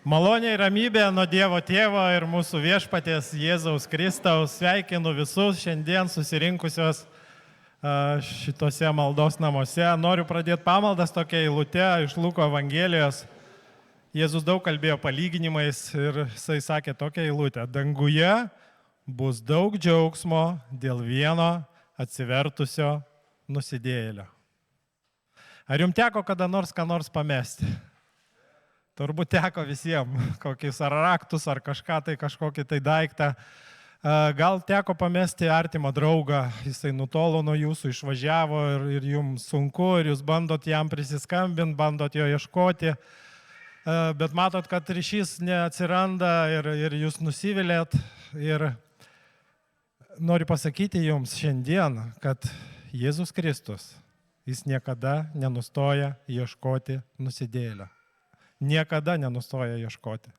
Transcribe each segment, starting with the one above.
Malonė ir ramybė nuo Dievo Tėvo ir mūsų viešpaties Jėzaus Kristaus. Sveikinu visus šiandien susirinkusios šitose maldos namuose. Noriu pradėti pamaldas tokia eilute iš Luko Evangelijos. Jėzus daug kalbėjo palyginimais ir jisai sakė tokią eilutę. Danguje bus daug džiaugsmo dėl vieno atsivertusio nusidėjėlio. Ar jums teko kada nors ką nors pamesti? Turbūt teko visiems, kokius ar raktus, ar kažką tai, kažkokį tai daiktą. Gal teko pamesti artimą draugą, jisai nutolo nuo jūsų, išvažiavo ir jums sunku, ir jūs bandot jam prisiskambinti, bandot jo ieškoti, bet matot, kad ryšys neatsiranda ir jūs nusivilėt. Ir noriu pasakyti jums šiandien, kad Jėzus Kristus, jis niekada nenustoja ieškoti nusidėjėlio. Niekada nenustoja ieškoti.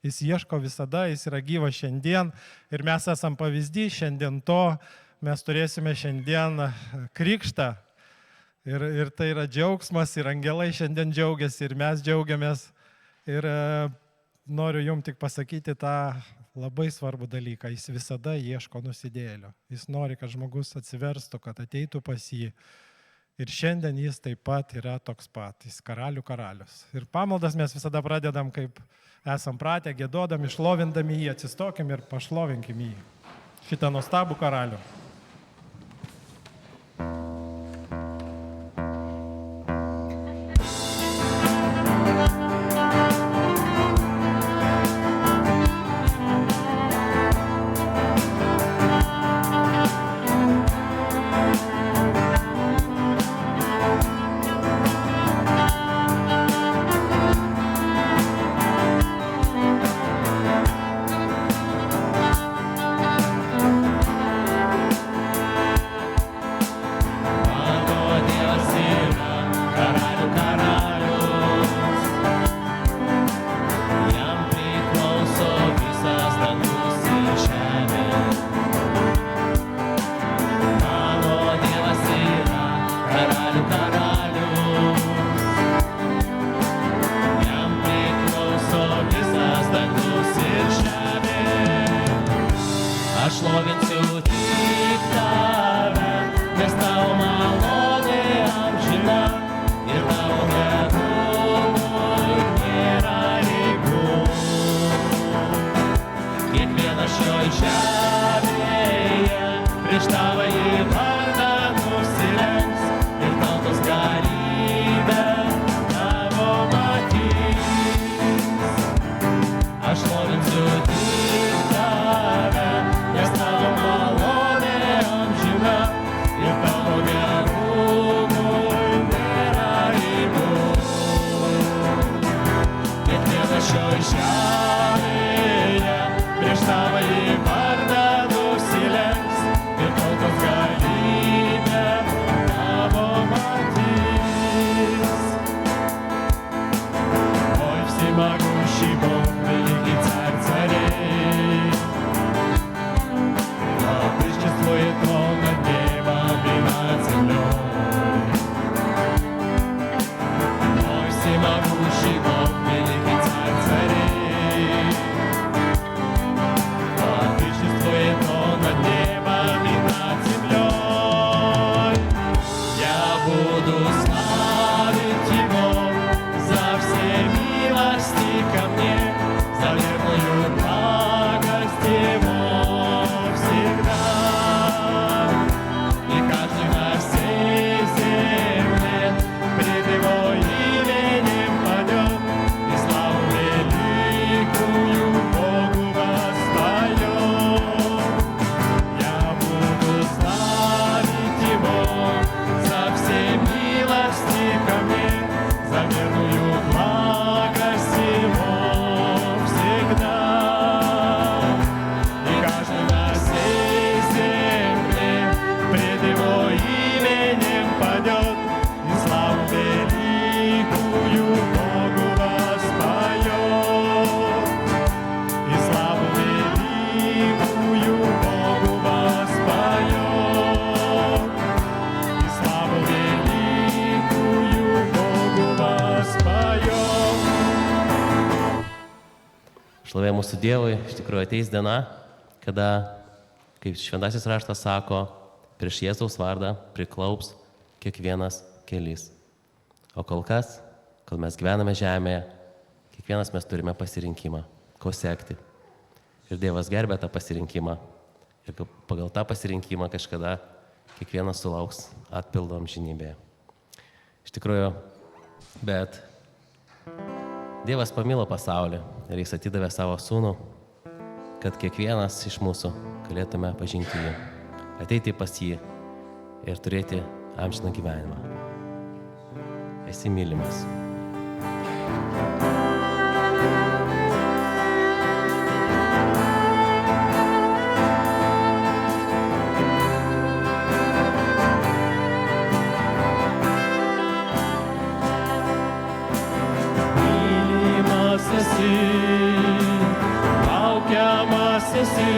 Jis ieško visada, jis yra gyvas šiandien ir mes esam pavyzdys šiandien to, mes turėsime šiandien krikštą ir tai yra džiaugsmas ir angelai šiandien džiaugiasi ir mes džiaugiamės ir noriu jums tik pasakyti tą labai svarbų dalyką, jis visada ieško nusidėjėlio. Jis nori, kad žmogus atsiverstų, kad ateitų pas jį. Ir šiandien jis taip pat yra toks pat, jis karalių karalius. Ir pamaldas mes visada pradedam, kaip esam pratę, giedodami, šlovindami jį, atsistokim ir pašlovinkim jį. Šitą nuostabų karalių. За все милости ко мне, за Šlovė mūsų Dievui, iš tikrųjų ateis diena, kada, kaip šventasis raštas sako, prieš Jėzaus vardą priklaups kiekvienas kelys. O kol kas, kol mes gyvename žemėje, kiekvienas mes turime pasirinkimą, ko sekti. Ir Dievas gerbė tą pasirinkimą. Ir pagal tą pasirinkimą kažkada kiekvienas sulauks atpildo amžinybėje. Iš tikrųjų, bet Dievas pamilo pasaulį ir Jis atidavė savo sūnų, kad kiekvienas iš mūsų galėtume pažinti jį, ateiti pas jį ir turėti amžiną gyvenimą. Esi mylimas. Laukiamas esi,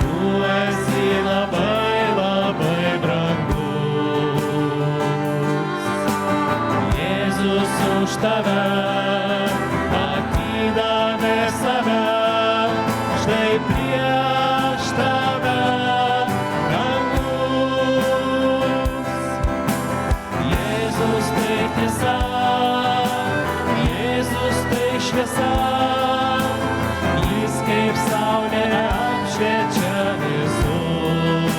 tu esi labai, labai brangus. Jėzus už tave atidavė save, štai prieš tave brangus. Jėzus tai tiesa, Jėzus tai šviesa, Jis kaip saulė apšviečia visus.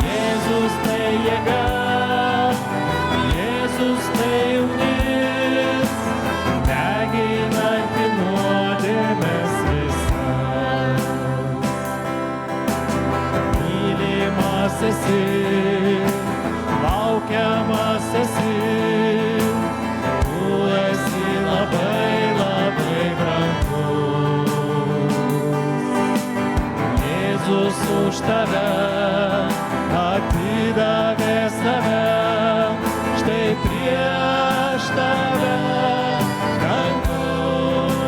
Jėzus tai jėga, Jėzus tai ugnis, deginanti nuodėmes visas. Mylimas esi, laukiamas esi, labai, labai brangus. Jėzus už tave atidavė save, štai prieš tave brangus.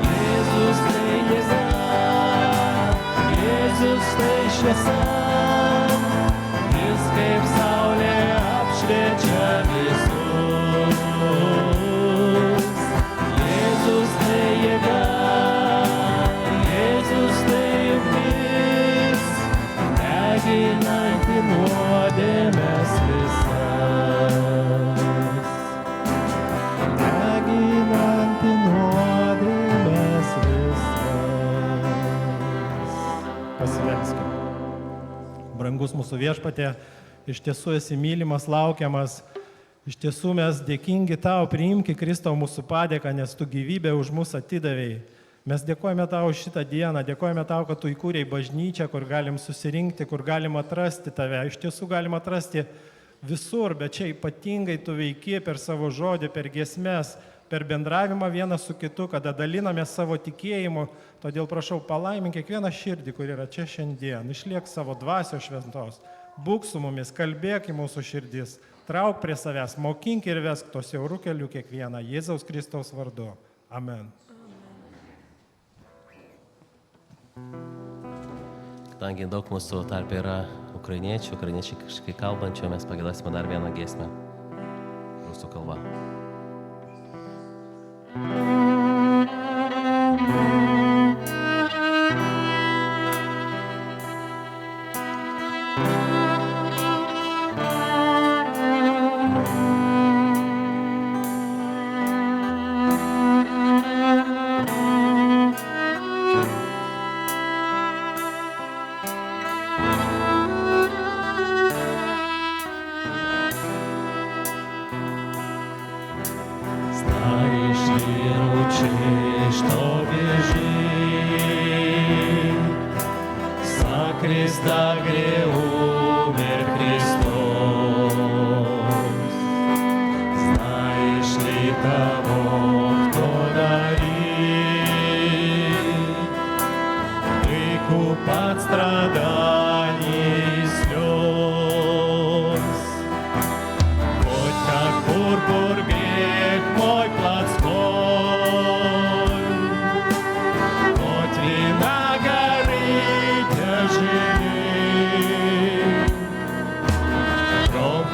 Jėzus tai jėga, Jėzus tai šviesa, Jis kaip saulė apšviečia visus. Jėzus tai jėga, Jėzus tai ugnis, deginanti nuodėmes visas. Deginanti nuodėmes visas. Pasimelskime. Brangus mūsų Viešpatie, iš tiesų esi mylimas, laukiamas. Iš tiesų mes dėkingi tau, priimki Kristau mūsų padėką, nes tu gyvybę už mus atidavėjai. Mes dėkojame tau už šitą dieną, dėkojame tau, kad tu įkūrei bažnyčią, kur galim susirinkti, kur galim atrasti tave. Iš tiesų galim atrasti visur, bet čia ypatingai tu veiki per savo žodį, per giesmes, per bendravimą vienas su kitu, kada dalinamės savo tikėjimu. Todėl prašau, palaimink kiekvieną širdį, kur yra čia šiandien. Išliek savo dvasios šventos. Būk su mumis, kalbėk į mūsų širdis. Trauk prie savęs, mokink ir vesk to siaurų kelių kiekvieną Jėzaus Kristaus vardu. Amen. Kadangi daug mūsų tarp yra ukrainiečiai kažkai kalbančių, mes pagėdasime dar vieną giesmę rusų kalba.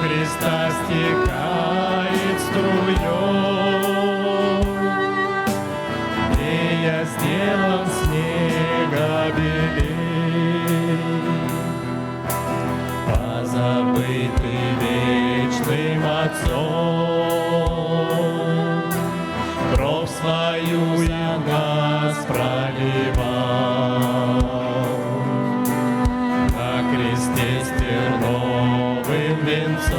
Христос текает струей. Отцом, кровь свою за нас проливал, на кресте с терновым венцом.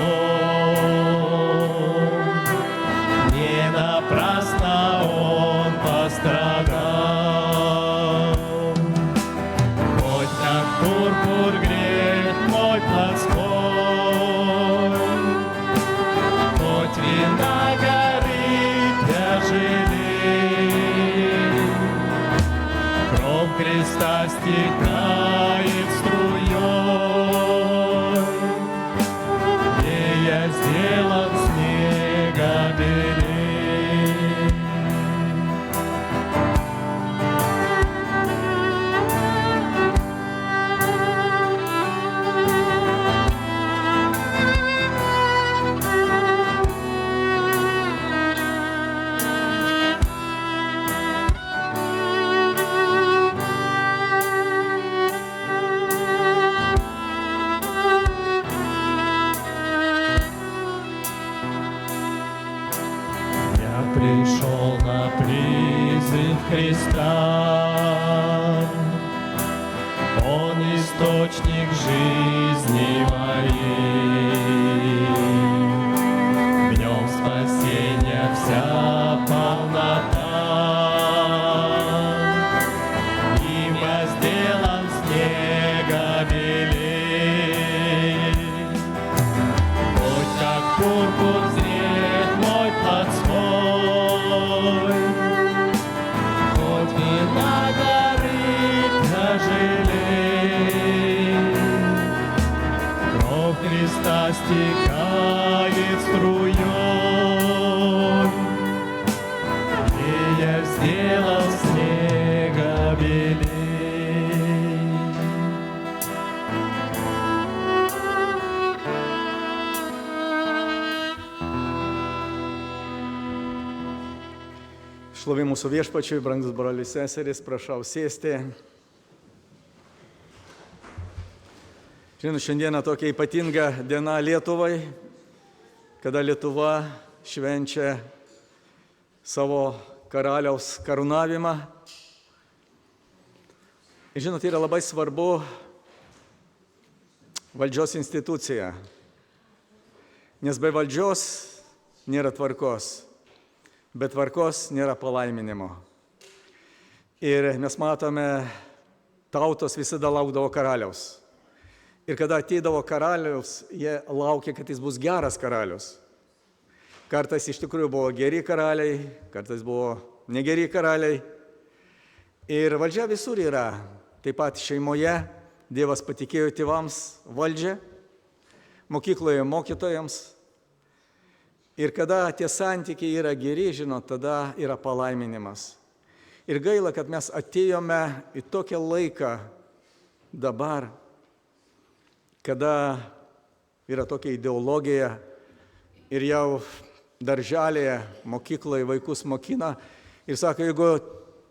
Не напрасно Он пострадал, хоть как пурпур грех мой плотской, хоть вина горит я жалей, кровь креста стекает струей, где я сделан снега белей. Я пришел на призыв Христа, Он источник жизни моей, в Нем спасения вся полнота, им я сделан снега белей, хоть как пурпур зреет мой плотской, хоть вина горит я жалей, кровь Христа стекает струей, и я сделал снега белей. Šlovė mūsų viešpačiui, brangus broliai seserys, prašau sėsti. Žinau, šiandieną tokia ypatinga diena Lietuvai, kada Lietuva švenčia savo karaliaus karūnavimą. Žinot, yra labai svarbu valdžios institucija, nes be valdžios nėra tvarkos. Bet tvarkos nėra palaiminimo. Ir mes matome, tautos visada laukdavo karaliaus. Ir kada ateidavo karaliaus, jie laukė, kad jis bus geras karalius. Kartais iš tikrųjų buvo geri karaliai, kartais buvo negeri karaliai. Ir valdžia visur yra. Taip pat šeimoje Dievas patikėjo tėvams valdžią, mokykloje mokytojams. Ir kada tie santykiai yra geri, žinot, tada yra palaiminimas. Ir gaila, kad mes atėjome į tokią laiką dabar, kada yra tokia ideologija ir jau darželėje, mokykloje vaikus mokina ir sako, jeigu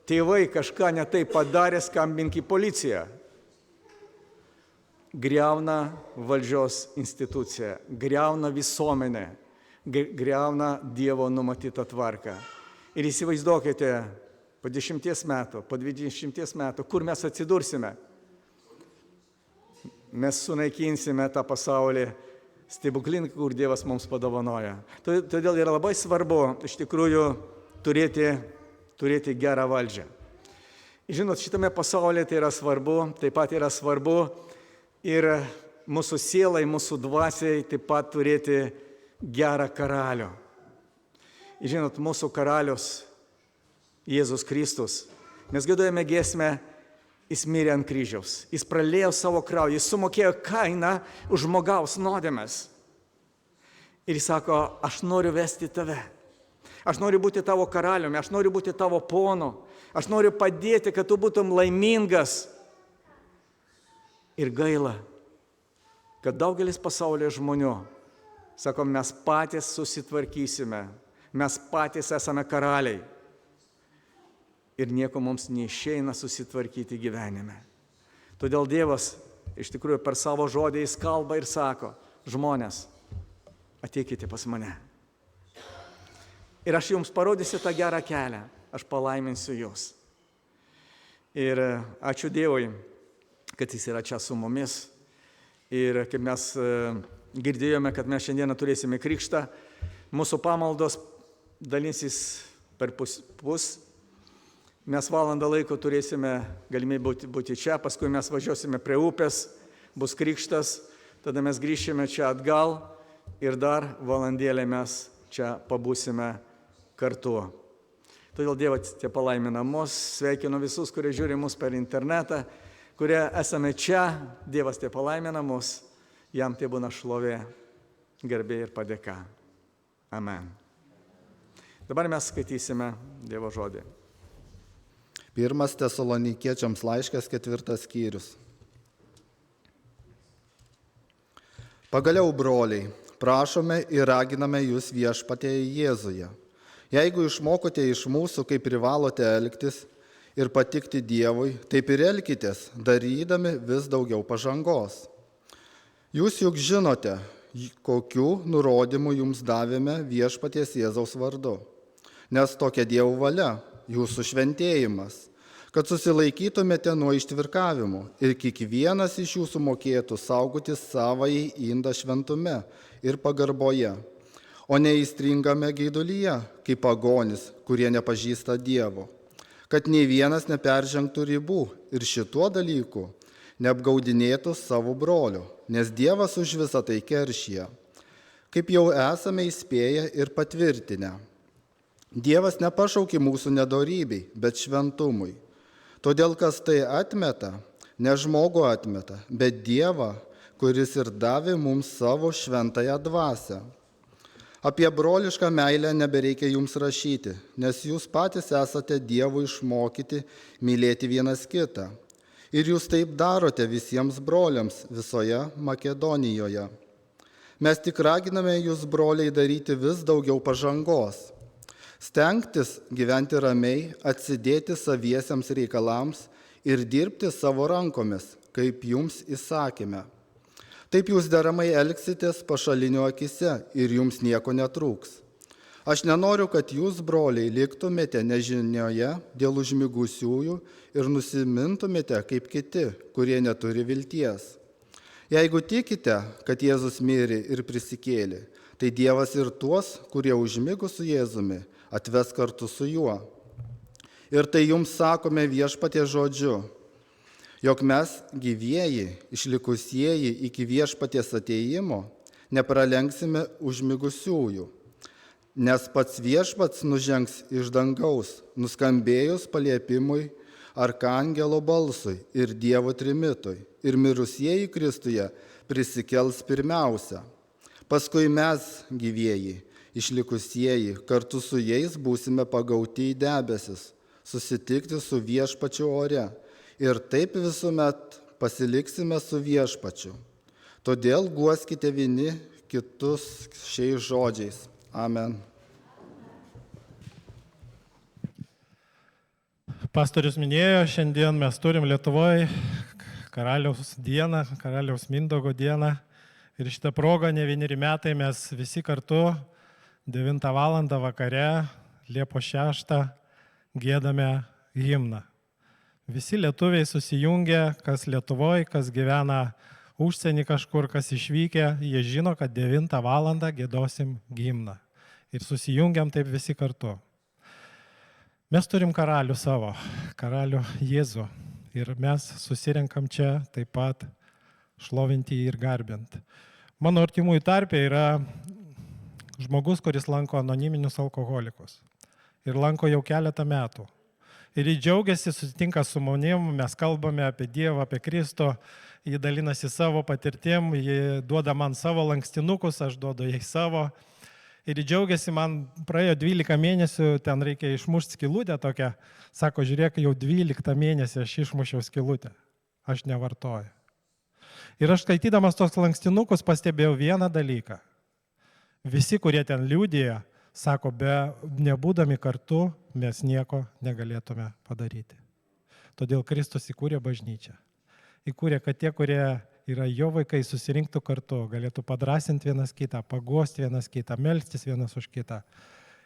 tėvai kažką netai padarė, skambink į policiją. Griauna valdžios institucija, griauna visuomenė, griauna Dievo numatytą tvarką. Ir įsivaizduokite, po 10 metų, po 20 metų, kur mes atsidursime. Mes sunaikinsime tą pasaulį stebuklingai, kur Dievas mums padovanoja. Todėl yra labai svarbu iš tikrųjų turėti gerą valdžią. Žinot, šitame pasaulyje tai yra svarbu, taip pat yra svarbu ir mūsų sielai, mūsų dvasiai taip pat turėti gerą karalių. Žinot, mūsų karalius Jėzus Kristus, mes giedojame giesmę, jis mirė ant kryžiaus, jis praliejo savo kraują, jis sumokėjo kainą už žmogaus nuodėmes. Ir jis sako, aš noriu vesti tave, aš noriu būti tavo karaliumi, aš noriu būti tavo ponu, aš noriu padėti, kad tu būtum laimingas. Ir gaila, kad daugelis pasaulio žmonių sako, mes patys susitvarkysime, mes patys esame karaliai. Ir nieko mums neišeina susitvarkyti gyvenime. Todėl Dievas iš tikrųjų per savo žodį jis kalba ir sako, žmonės, ateikite pas mane. Ir aš jums parodysiu tą gerą kelią, aš palaiminsiu jūs. Ir ačiū Dievui, kad jis yra čia su mumis. Ir kaip mes girdėjome, kad mes šiandieną turėsime krikštą, mūsų pamaldos dalinsis per pus. Mes valandą laiko turėsime galimybę būti čia, paskui mes važiuosime prie upės, bus krikštas, tada mes grįšime čia atgal ir dar valandėlę mes čia pabūsime kartu. Todėl Dievas te palaimina mus, sveikinu visus, kurie žiūri mus per internetą, kurie esame čia, Dievas te palaimina mus, jam te būna šlovė, garbė ir padėka. Amen. Dabar mes skaitysime Dievo žodį. 1 Tesalonikiečiams laiškas 4 skyrius. Pagaliau, broliai, prašome ir raginame jūs viešpatyje Jėzuje. Jeigu išmokote iš mūsų, kaip privalote elgtis ir patikti Dievui, taip ir elkitės, darydami vis daugiau pažangos. Jūs juk žinote, kokių nurodymų jums davėme viešpaties Jėzaus vardu. Nes tokia Dievo valia, jūsų šventėjimas, kad susilaikytumėte nuo ištvirkavimų ir kiekvienas iš jūsų mokėtų saugoti savąjį indą šventume ir pagarboje, o neįstringame geidulyje, kaip pagonis, kurie nepažįsta Dievo, kad nei vienas neperžengtų ribų ir šituo dalyku neapgaudinėtų savo brolio, nes Dievas už visą tai keršija, kaip jau esame įspėję ir patvirtinę. Dievas nepašaukė mūsų nedorybei, bet šventumui. Todėl, kas tai atmeta, ne žmogų atmeta, bet Dievą, kuris ir davė mums savo šventąją dvasią. Apie brolišką meilę nebereikia jums rašyti, nes jūs patys esate Dievo išmokyti mylėti vienas kitą. Ir jūs taip darote visiems broliams visoje Makedonijoje. Mes tik raginame jūs, broliai, daryti vis daugiau pažangos. Stengtis gyventi ramiai, atsidėti saviesiems reikalams ir dirbti savo rankomis, kaip jums įsakėme. Taip jūs deramai elgsitės pašalinių akise ir jums nieko netrūks. Aš nenoriu, kad jūs, broliai, liktumėte nežinioje dėl užmigusiųjų ir nusimintumėte kaip kiti, kurie neturi vilties. Jeigu tikite, kad Jėzus mirė ir prisikėlė, tai Dievas ir tuos, kurie užmigo su Jėzumi, atves kartu su juo. Ir tai jums sakome viešpaties žodžiu, jog mes gyvieji, išlikusieji iki viešpaties atėjimo, nepralenksime užmigusiųjų, nes pats viešpats nužengs iš dangaus, nuskambėjus paliepimui arkangelo balsui ir Dievo trimitui, ir mirusieji Kristuje prisikels pirmiausia. Paskui mes, gyvieji, išlikusieji, kartu su jais būsime pagauti į debesis, susitikti su viešpačiu ore ir taip visuomet pasiliksime su viešpačiu. Todėl guoskite vieni kitus šiais žodžiais. Amen. Pastorius minėjo, šiandien mes turim Lietuvoje karaliaus dieną, karaliaus Mindaugo dieną. Ir šitą progą ne vieneri metai mes visi kartu 9 val. Vakare, Liepos 6, giedame himną. Visi lietuviai susijungia, kas Lietuvoje, kas gyvena užsienį kažkur, kas išvykę, jie žino, kad 9 val. Giedosim himną. Ir susijungiam taip visi kartu. Mes turim karalių savo, karalių Jėzų. Ir mes susirenkam čia taip pat šlovinti ir garbinti. Mano artimųjų tarpe yra žmogus, kuris lanko anoniminius alkoholikus. Ir lanko jau keletą metų. Ir jis džiaugiasi, susitinka su manim, mes kalbame apie Dievą, apie Kristų, jis dalinasi savo patirtim, jis duoda man savo lankstinukus, aš duodu jai savo. Ir jis džiaugiasi, man praėjo 12 mėnesių, ten reikia išmušti skylutę tokią. Sako, žiūrėk, jau 12 mėnesį aš išmušiau skylutę, aš nevartoju. Ir aš skaitydamas tos lankstinukus pastebėjau vieną dalyką. Visi, kurie ten liudija, sako, nebūdami kartu mes nieko negalėtume padaryti. Todėl Kristus įkūrė bažnyčią. Įkūrė, kad tie, kurie yra jo vaikai, susirinktų kartu, galėtų padrasinti vienas kitą, paguosti vienas kitą, melstis vienas už kitą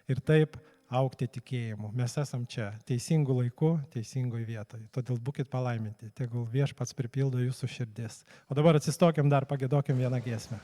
ir taip augti tikėjimu. Mes esam čia, teisingų laikų, teisingoj vietoje. Todėl būkit palaiminti, tegul Viešpats pripildo jūsų širdis. O dabar atsistokim dar, pagiedokim vieną giesmę.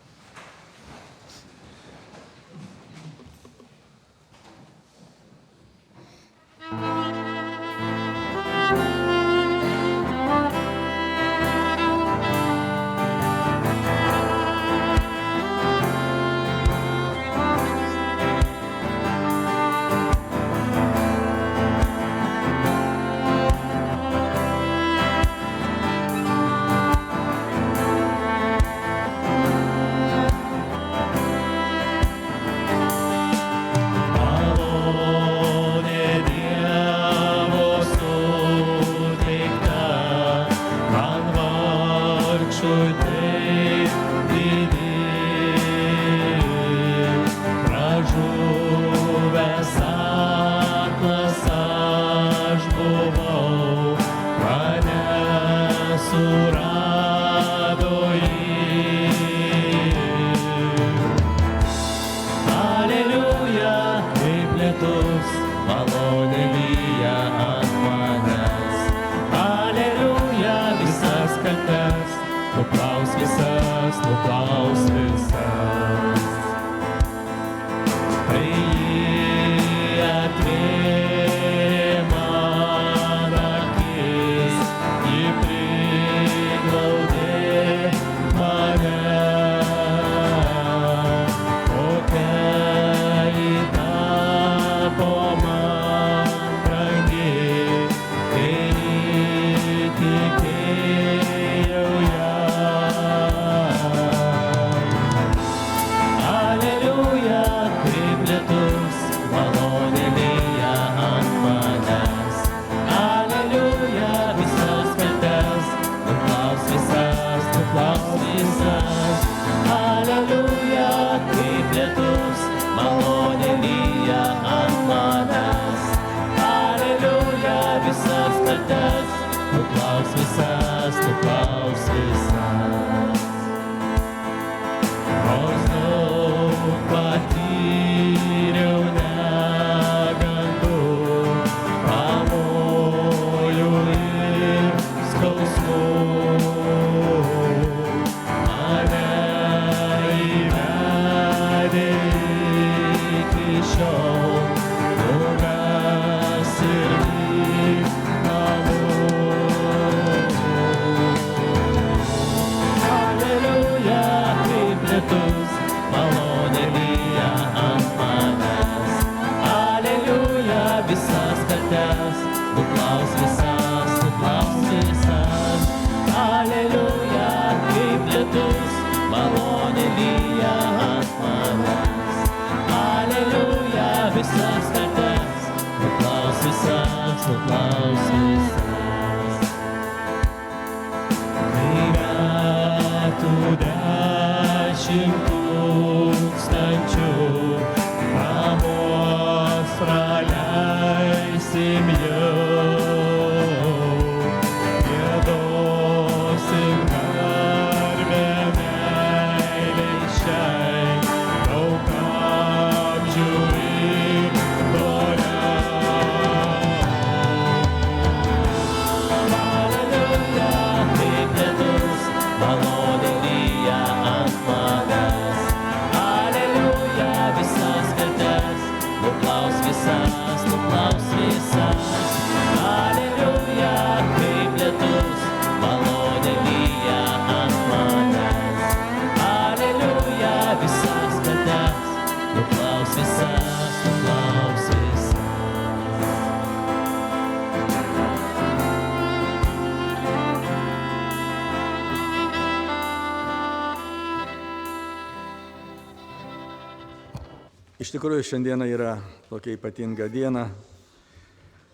Iš tikrųjų, šiandieną yra tokia ypatinga diena.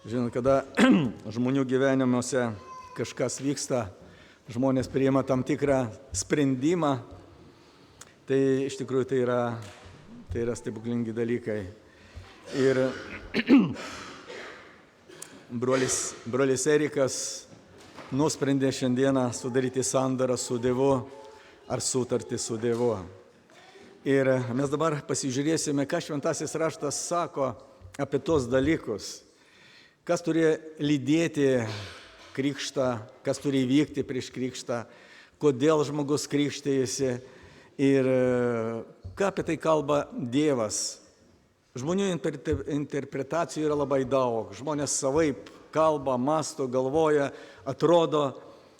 Žinot, kada žmonių gyvenimuose kažkas vyksta, žmonės priima tam tikrą sprendimą, tai iš tikrųjų tai yra stebuklingi dalykai. Ir brolis Erikas nusprendė šiandieną sudaryti sandorą su Dievu ar sutartį su Dievu. Ir mes dabar pasižiūrėsime, ką Šventasis Raštas sako apie tos dalykus, kas turi lydėti krikštą, kas turi įvykti prieš krikštą, kodėl žmogus krikštėjasi ir ką apie tai kalba Dievas. Žmonių interpretacijų yra labai daug, žmonės savaip kalba, masto, galvoja, atrodo,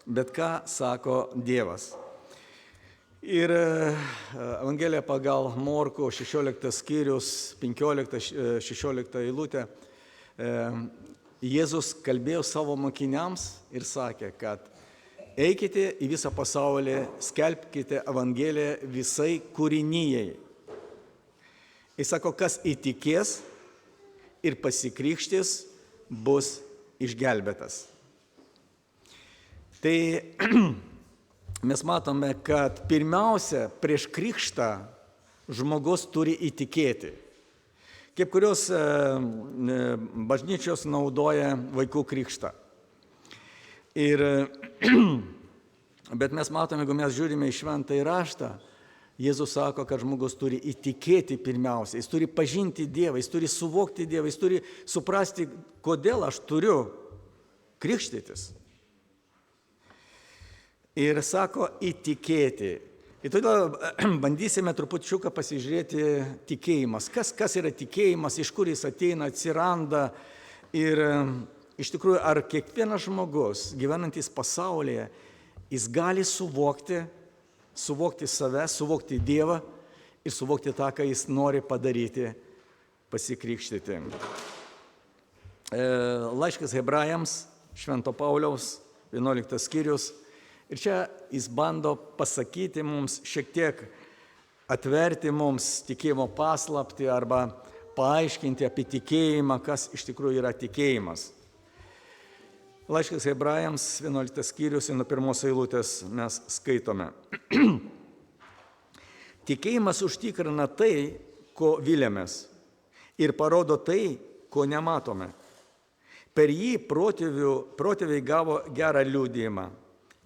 bet ką sako Dievas. Ir Evangelija pagal Morkų 16 skyrius, 15-16 eilutė, Jėzus kalbėjo savo mokiniams ir sakė, kad eikite į visą pasaulį, skelbkite Evangeliją visai kūrinijai. Jis sako, kas įtikės ir pasikrikštys, bus išgelbėtas. Tai mes matome, kad pirmiausia, prieš krikštą žmogus turi įtikėti. Kaip kurios bažnyčios naudoja vaikų krikštą. Bet mes matome, jeigu mes žiūrime į Šventąjį Raštą, Jėzus sako, kad žmogus turi įtikėti pirmiausia, jis turi pažinti Dievą, jis turi suvokti Dievą, jis turi suprasti, kodėl aš turiu krikštytis. Ir sako įtikėti. Ir todėl bandysime trupučiuką pasižiūrėti tikėjimas. Kas yra tikėjimas, iš kur jis ateina, atsiranda. Ir iš tikrųjų, ar kiekvienas žmogus, gyvenantis pasaulyje, jis gali suvokti save, suvokti Dievą ir suvokti tą, ką jis nori padaryti, pasikrikštyti. Laiškas Hebrajams, Švento Pauliaus, 11 skyrius. Ir čia jis bando pasakyti mums, šiek tiek atverti mums tikėjimo paslaptį arba paaiškinti apie tikėjimą, kas iš tikrųjų yra tikėjimas. Laiškas Hebrajams, 11 skyrius, nuo 1 eilutės mes skaitome. Tikėjimas užtikrina tai, ko viliamės, ir parodo tai, ko nematome. Per jį protėviai gavo gerą liudijimą.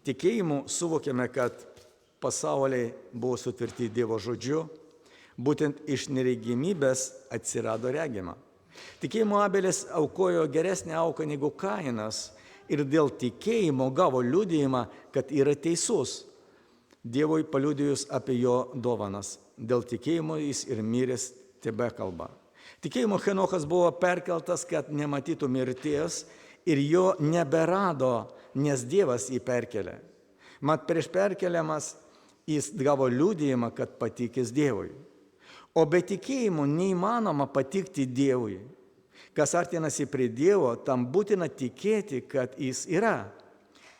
Tikėjimu suvokėme, kad pasauliai buvo sutvirti Dievo žodžiu, būtent iš neregimybės atsirado regima. Tikėjimu Abelis aukojo geresnę auką negu Kainas ir dėl tikėjimo gavo liudijimą, kad yra teisus, Dievui paliudijus apie jo dovanas. Dėl tikėjimo jis ir miręs tebekalba. Tikėjimo Henochas buvo perkeltas, kad nematytų mirties ir jo neberado, nes Dievas jį perkelė. Mat prieš perkeliamas jis gavo liudijimą, kad patikės Dievui. O be tikėjimo neįmanoma patikti Dievui. Kas artinasi prie Dievo, tam būtina tikėti, kad jis yra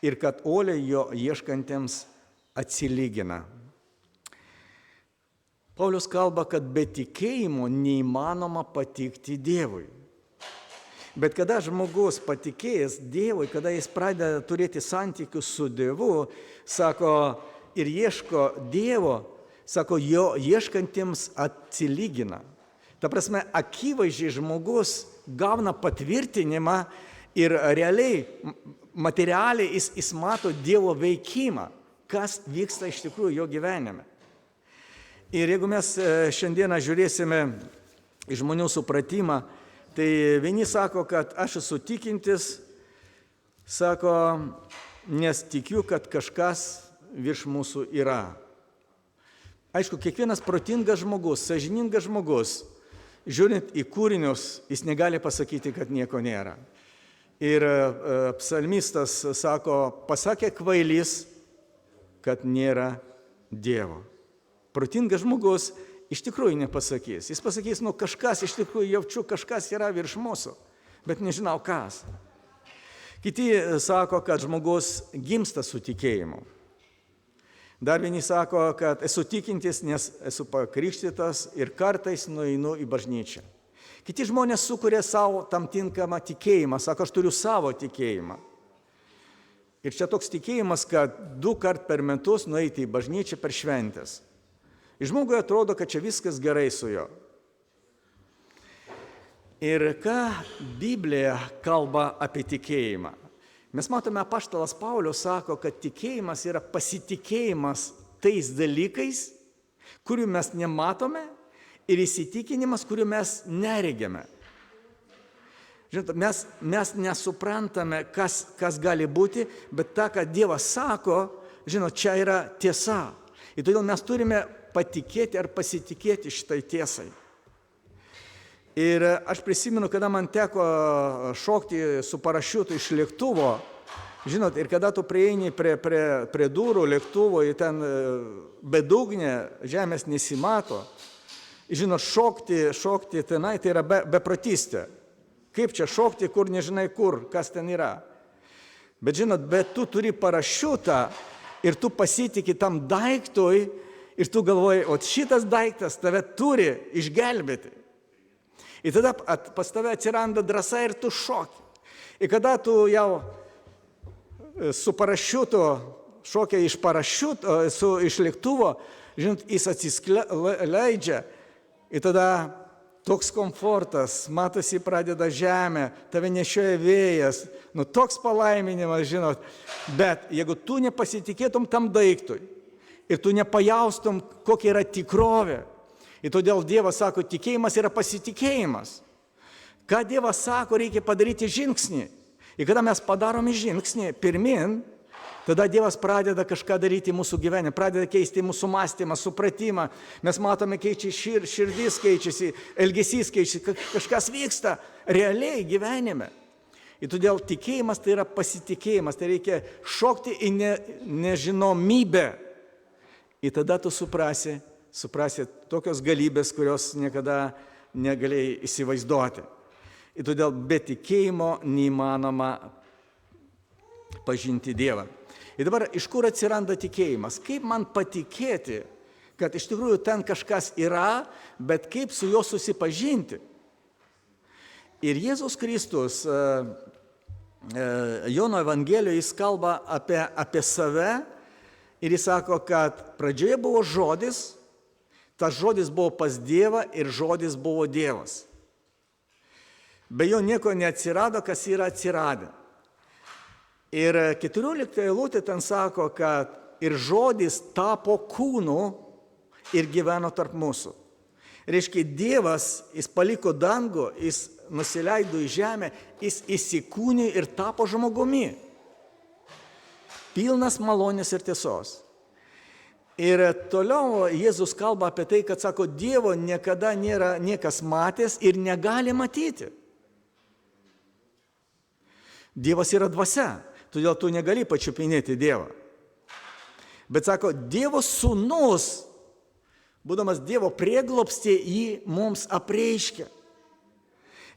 ir kad uoliai jo ieškantiems atsilygina. Paulius kalba, kad be tikėjimo neįmanoma patikti Dievui. Bet kada žmogus patikėjęs Dievui, kada jis pradeda turėti santykius su Dievu, sako, ir ieško Dievo, sako, jo ieškantiems atsilygina. Ta prasme, akivaizdžiai žmogus gauna patvirtinimą ir realiai, materialiai jis mato Dievo veikimą, kas vyksta iš tikrųjų jo gyvenime. Ir jeigu mes šiandieną žiūrėsime į žmonių supratimą, tai vieni sako, kad aš esu tikintis, sako, nes tikiu, kad kažkas virš mūsų yra. Aišku, kiekvienas protingas žmogus, sąžiningas žmogus, žiūrint į kūrinius, jis negali pasakyti, kad nieko nėra. Ir psalmistas sako, pasakė kvailys, kad nėra Dievo. Protingas žmogus iš tikrųjų nepasakys. Jis pasakys, kažkas iš tikrųjų jaučiu, kažkas yra virš mūsų, bet nežinau kas. Kiti sako, kad žmogus gimsta su tikėjimu. Dar vieni sako, kad esu tikintis, nes esu pakrikštytas ir kartais nueinu į bažnyčią. Kiti žmonės sukuria savo tam tinkamą tikėjimą, sako, aš turiu savo tikėjimą. Ir čia toks tikėjimas, kad 2 kart per metus nueiti į bažnyčią per šventės. Ir žmogui atrodo, kad čia viskas gerai su juo. Ir ką Biblija kalba apie tikėjimą? Mes matome, apaštalas Paulius sako, kad tikėjimas yra pasitikėjimas tais dalykais, kurių mes nematome, ir įsitikinimas, kurių mes neregime. Žinote, mes nesuprantame, kas gali būti, bet tą, ką Dievas sako, žinote, čia yra tiesa. Ir todėl mes turime patikėti ar pasitikėti šitai tiesai. Ir aš prisimenu, kada man teko šokti su parašiutu iš lėktuvo, žinot, ir kada tu prieini prie durų lėktuvo, ir ten bedugnė, žemės nesimato, žinot, šokti tenai, tai yra beprotystė. Kaip čia šokti, kur nežinai kur, kas ten yra. Bet žinot, bet tu turi parašiutą ir tu pasitiki tam daiktui ir tu galvoji, o šitas daiktas tave turi išgelbėti. Ir tada pas tave atsiranda drąsa ir tu šoki. Ir kada tu jau su parašiutu šokia iš lėktuvo, žinot, jis atsiskleidžia ir tada toks komfortas, matosi pradeda žemė, tave nešioja vėjas, toks palaiminimas, žinot. Bet jeigu tu nepasitikėtum tam daiktui ir tu nepajaustum, kokia yra tikrovė, ir todėl Dievas sako, tikėjimas yra pasitikėjimas. Ką Dievas sako, reikia padaryti žingsnį. Ir kada mes padarome žingsnį pirmin, tada Dievas pradeda kažką daryti mūsų gyvenime, pradeda keisti mūsų mąstymą, supratimą. Mes matome, keičiasi širdis, keičiasi, elgesys keičiasi, kažkas vyksta realiai gyvenime. Ir todėl tikėjimas tai yra pasitikėjimas, tai reikia šokti į nežinomybę. Ir tada tu suprasi tokios galybės, kurios niekada negalėjai įsivaizduoti. Ir todėl be tikėjimo neįmanoma pažinti Dievą. Ir dabar iš kur atsiranda tikėjimas? Kaip man patikėti, kad iš tikrųjų ten kažkas yra, bet kaip su juo susipažinti? Ir Jėzus Kristus Jono Evangelijoje jis kalba apie save ir jis sako, kad pradžioje buvo žodis, tas žodis buvo pas Dievą ir žodis buvo Dievas. Be jo nieko neatsirado, kas yra atsiradę. Ir 14 eilutė ten sako, kad ir žodis tapo kūnu ir gyveno tarp mūsų. Reiškia, Dievas, jis paliko dangų, jis nusileido į žemę, jis įsikūnė ir tapo žmogumi. Pilnas malonės ir tiesos. Ir toliau Jėzus kalba apie tai, kad sako, Dievo niekada nėra niekas matęs ir negali matyti. Dievas yra dvasia, todėl tu negali pačiupinėti Dievą. Bet sako, Dievo sūnus, būdamas Dievo prieglobstį, jį mums apreiškia.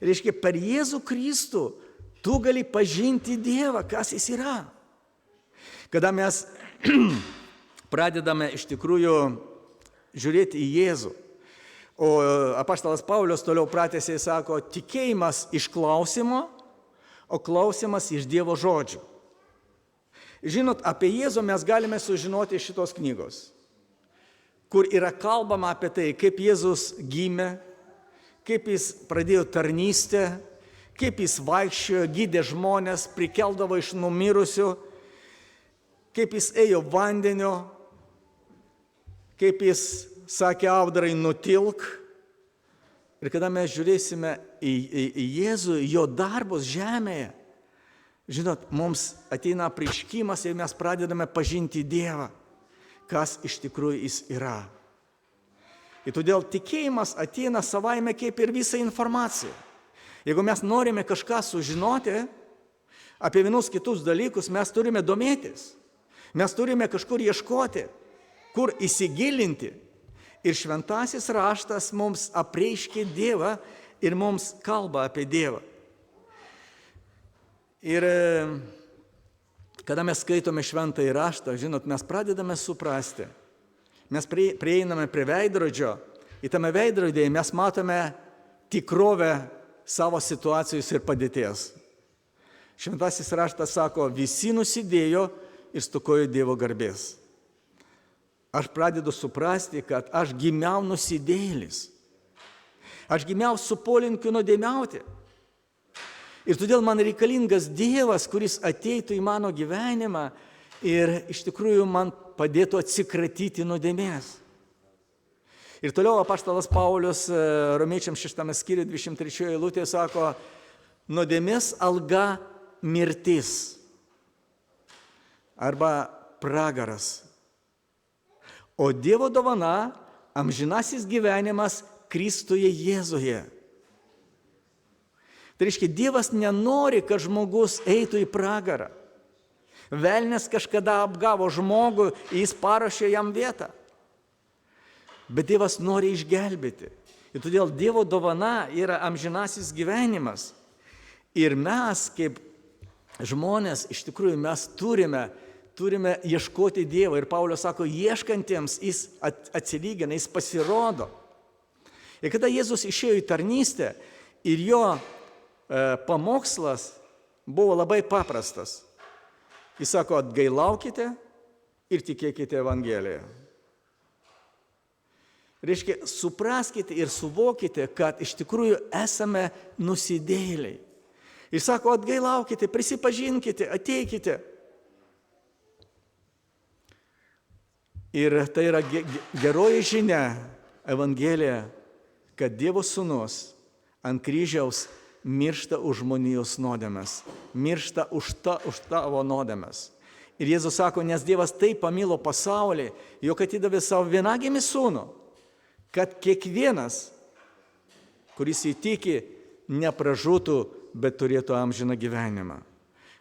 Reiškia, per Jėzų Kristų tu gali pažinti Dievą, kas jis yra. Kada mes pradedame iš tikrųjų žiūrėti į Jėzų, o apaštalas Paulius toliau pratęsė, sako, tikėjimas iš klausimo, o klausimas iš Dievo žodžių. Žinot, apie Jėzų mes galime sužinoti iš šitos knygos, kur yra kalbama apie tai, kaip Jėzus gimė, kaip jis pradėjo tarnystę, kaip jis vaikščiojo, gydė žmonės, prikeldavo iš numirusių, kaip jis ėjo vandeniu, kaip jis sakė audrai nutilk. Ir kada mes žiūrėsime į Jėzų, jo darbus žemėje, žinot, mums ateina apreiškimas ir mes pradedame pažinti Dievą, kas iš tikrųjų jis yra. Ir todėl tikėjimas ateina savaime kaip ir visa informacija. Jeigu mes norime kažką sužinoti apie vienus kitus dalykus, mes turime domėtis. Mes turime kažkur ieškoti, kur įsigilinti. Ir šventasis raštas mums apreiškė Dievą ir mums kalba apie Dievą. Ir kada mes skaitome šventąjį raštą, žinot, mes pradedame suprasti. Mes prieiname prie veidrodžio, į tame veidrodėje mes matome tikrovę savo situacijos ir padėties. Šventasis raštas sako, visi nusidėjo ir stokojo Dievo garbės. Aš pradedu suprasti, kad aš gimiau nusidėjėlis. Aš gimiau su polinkiu nuodėmiauti. Ir todėl man reikalingas Dievas, kuris ateitų į mano gyvenimą ir iš tikrųjų man padėtų atsikratyti nuodėmės. Ir toliau apaštalas Paulius Romiečiams 6 skyriuje 23 eilutėje sako, nuodėmės alga mirtis arba pragaras, o Dievo dovana amžinasis gyvenimas Kristuje Jėzuje. Tai reiškia, Dievas nenori, kad žmogus eitų į pragarą. Velnias kažkada apgavo žmogų, jis paruošė jam vietą. Bet Dievas nori išgelbėti. Ir todėl Dievo dovana yra amžinasis gyvenimas. Ir mes, kaip žmonės, iš tikrųjų mes turime ieškoti Dievo. Ir Paulius sako, ieškantiems jis atsilygina, jis pasirodo. Ir kada Jėzus išėjo į tarnystę ir jo pamokslas buvo labai paprastas. Jis sako, atgailaukite ir tikėkite Evangeliją. Reiškia, supraskite ir suvokite, kad iš tikrųjų esame nusidėjėliai. Jis sako, atgailaukite, prisipažinkite, ateikite. Ir tai yra geroji žinia, Evangelija, kad Dievo Sūnus ant kryžiaus miršta už žmonijos nuodėmes, miršta už tavo nuodėmes. Ir Jėzus sako, nes Dievas taip pamilo pasaulį, jog atidavė savo vienagimį sūnų, kad kiekvienas, kuris įtiki, nepražūtų, bet turėtų amžiną gyvenimą.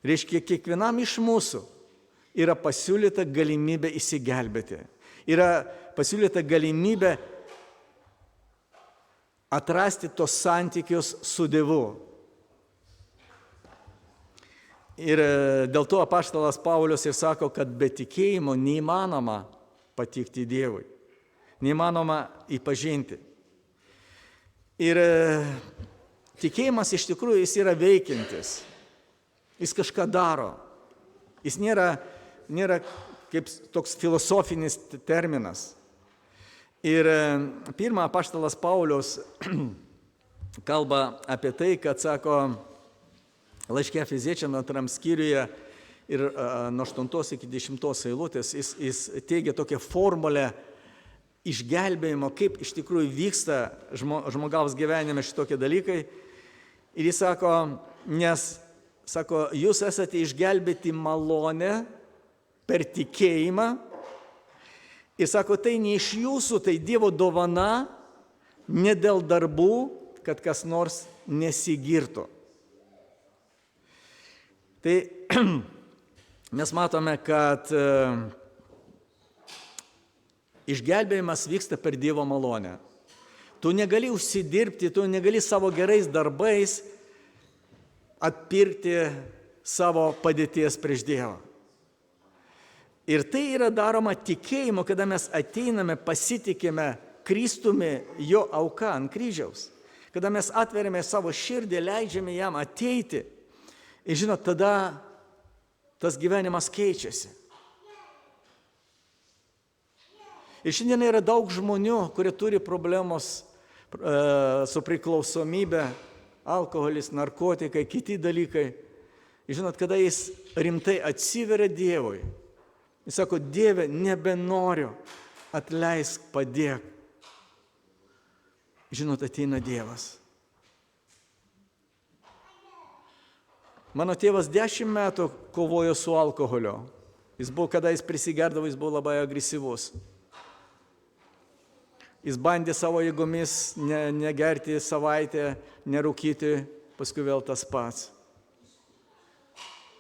Reiškia, kiekvienam iš mūsų yra pasiūlyta galimybė įsigelbėti. Yra pasiūlyta galimybė atrasti tos santykius su Dievu. Ir dėl to apaštalas Paulius ir sako, kad be tikėjimo neįmanoma patikti Dievui. Neįmanoma įpažinti. Ir tikėjimas iš tikrųjų jis yra veikiantis. Jis kažką daro. Jis nėra kaip toks filosofinis terminas. Ir pirmą apaštalas Paulius kalba apie tai, kad sako, laiške Efeziečiams 2 skyriuje ir nuo 8 iki 10 eilutės, jis teigia tokią formulę išgelbėjimo, kaip iš tikrųjų vyksta žmogaus gyvenime šitokie dalykai. Ir jis sako, jūs esate išgelbėti malonę per tikėjimą. Ir sako, tai ne iš jūsų, tai Dievo dovana, ne dėl darbų, kad kas nors nesigirtų. Tai mes matome, kad išgelbėjimas vyksta per Dievo malonę. Tu negali užsidirbti, tu negali savo gerais darbais atpirkti savo padėties prieš Dievą. Ir tai yra daroma tikėjimu, kada mes ateiname, pasitikime Kristumi, jo auka ant kryžiaus. Kada mes atveriame savo širdį, leidžiame jam ateiti. Ir žinot, tada tas gyvenimas keičiasi. Ir šiandien yra daug žmonių, kurie turi problemos su priklausomybė, alkoholis, narkotikai, kiti dalykai. Ir žinot, kada jis rimtai atsiveria Dievui, jis sako, Dieve, nebenoriu, atleisk, padėk. Žinot, ateina Dievas. Mano tėvas 10 metų kovojo su alkoholiu. Kada jis prisigerdavo, jis buvo labai agresyvus. Jis bandė savo jėgomis negerti savaitę, nerūkyti, paskui vėl tas pats.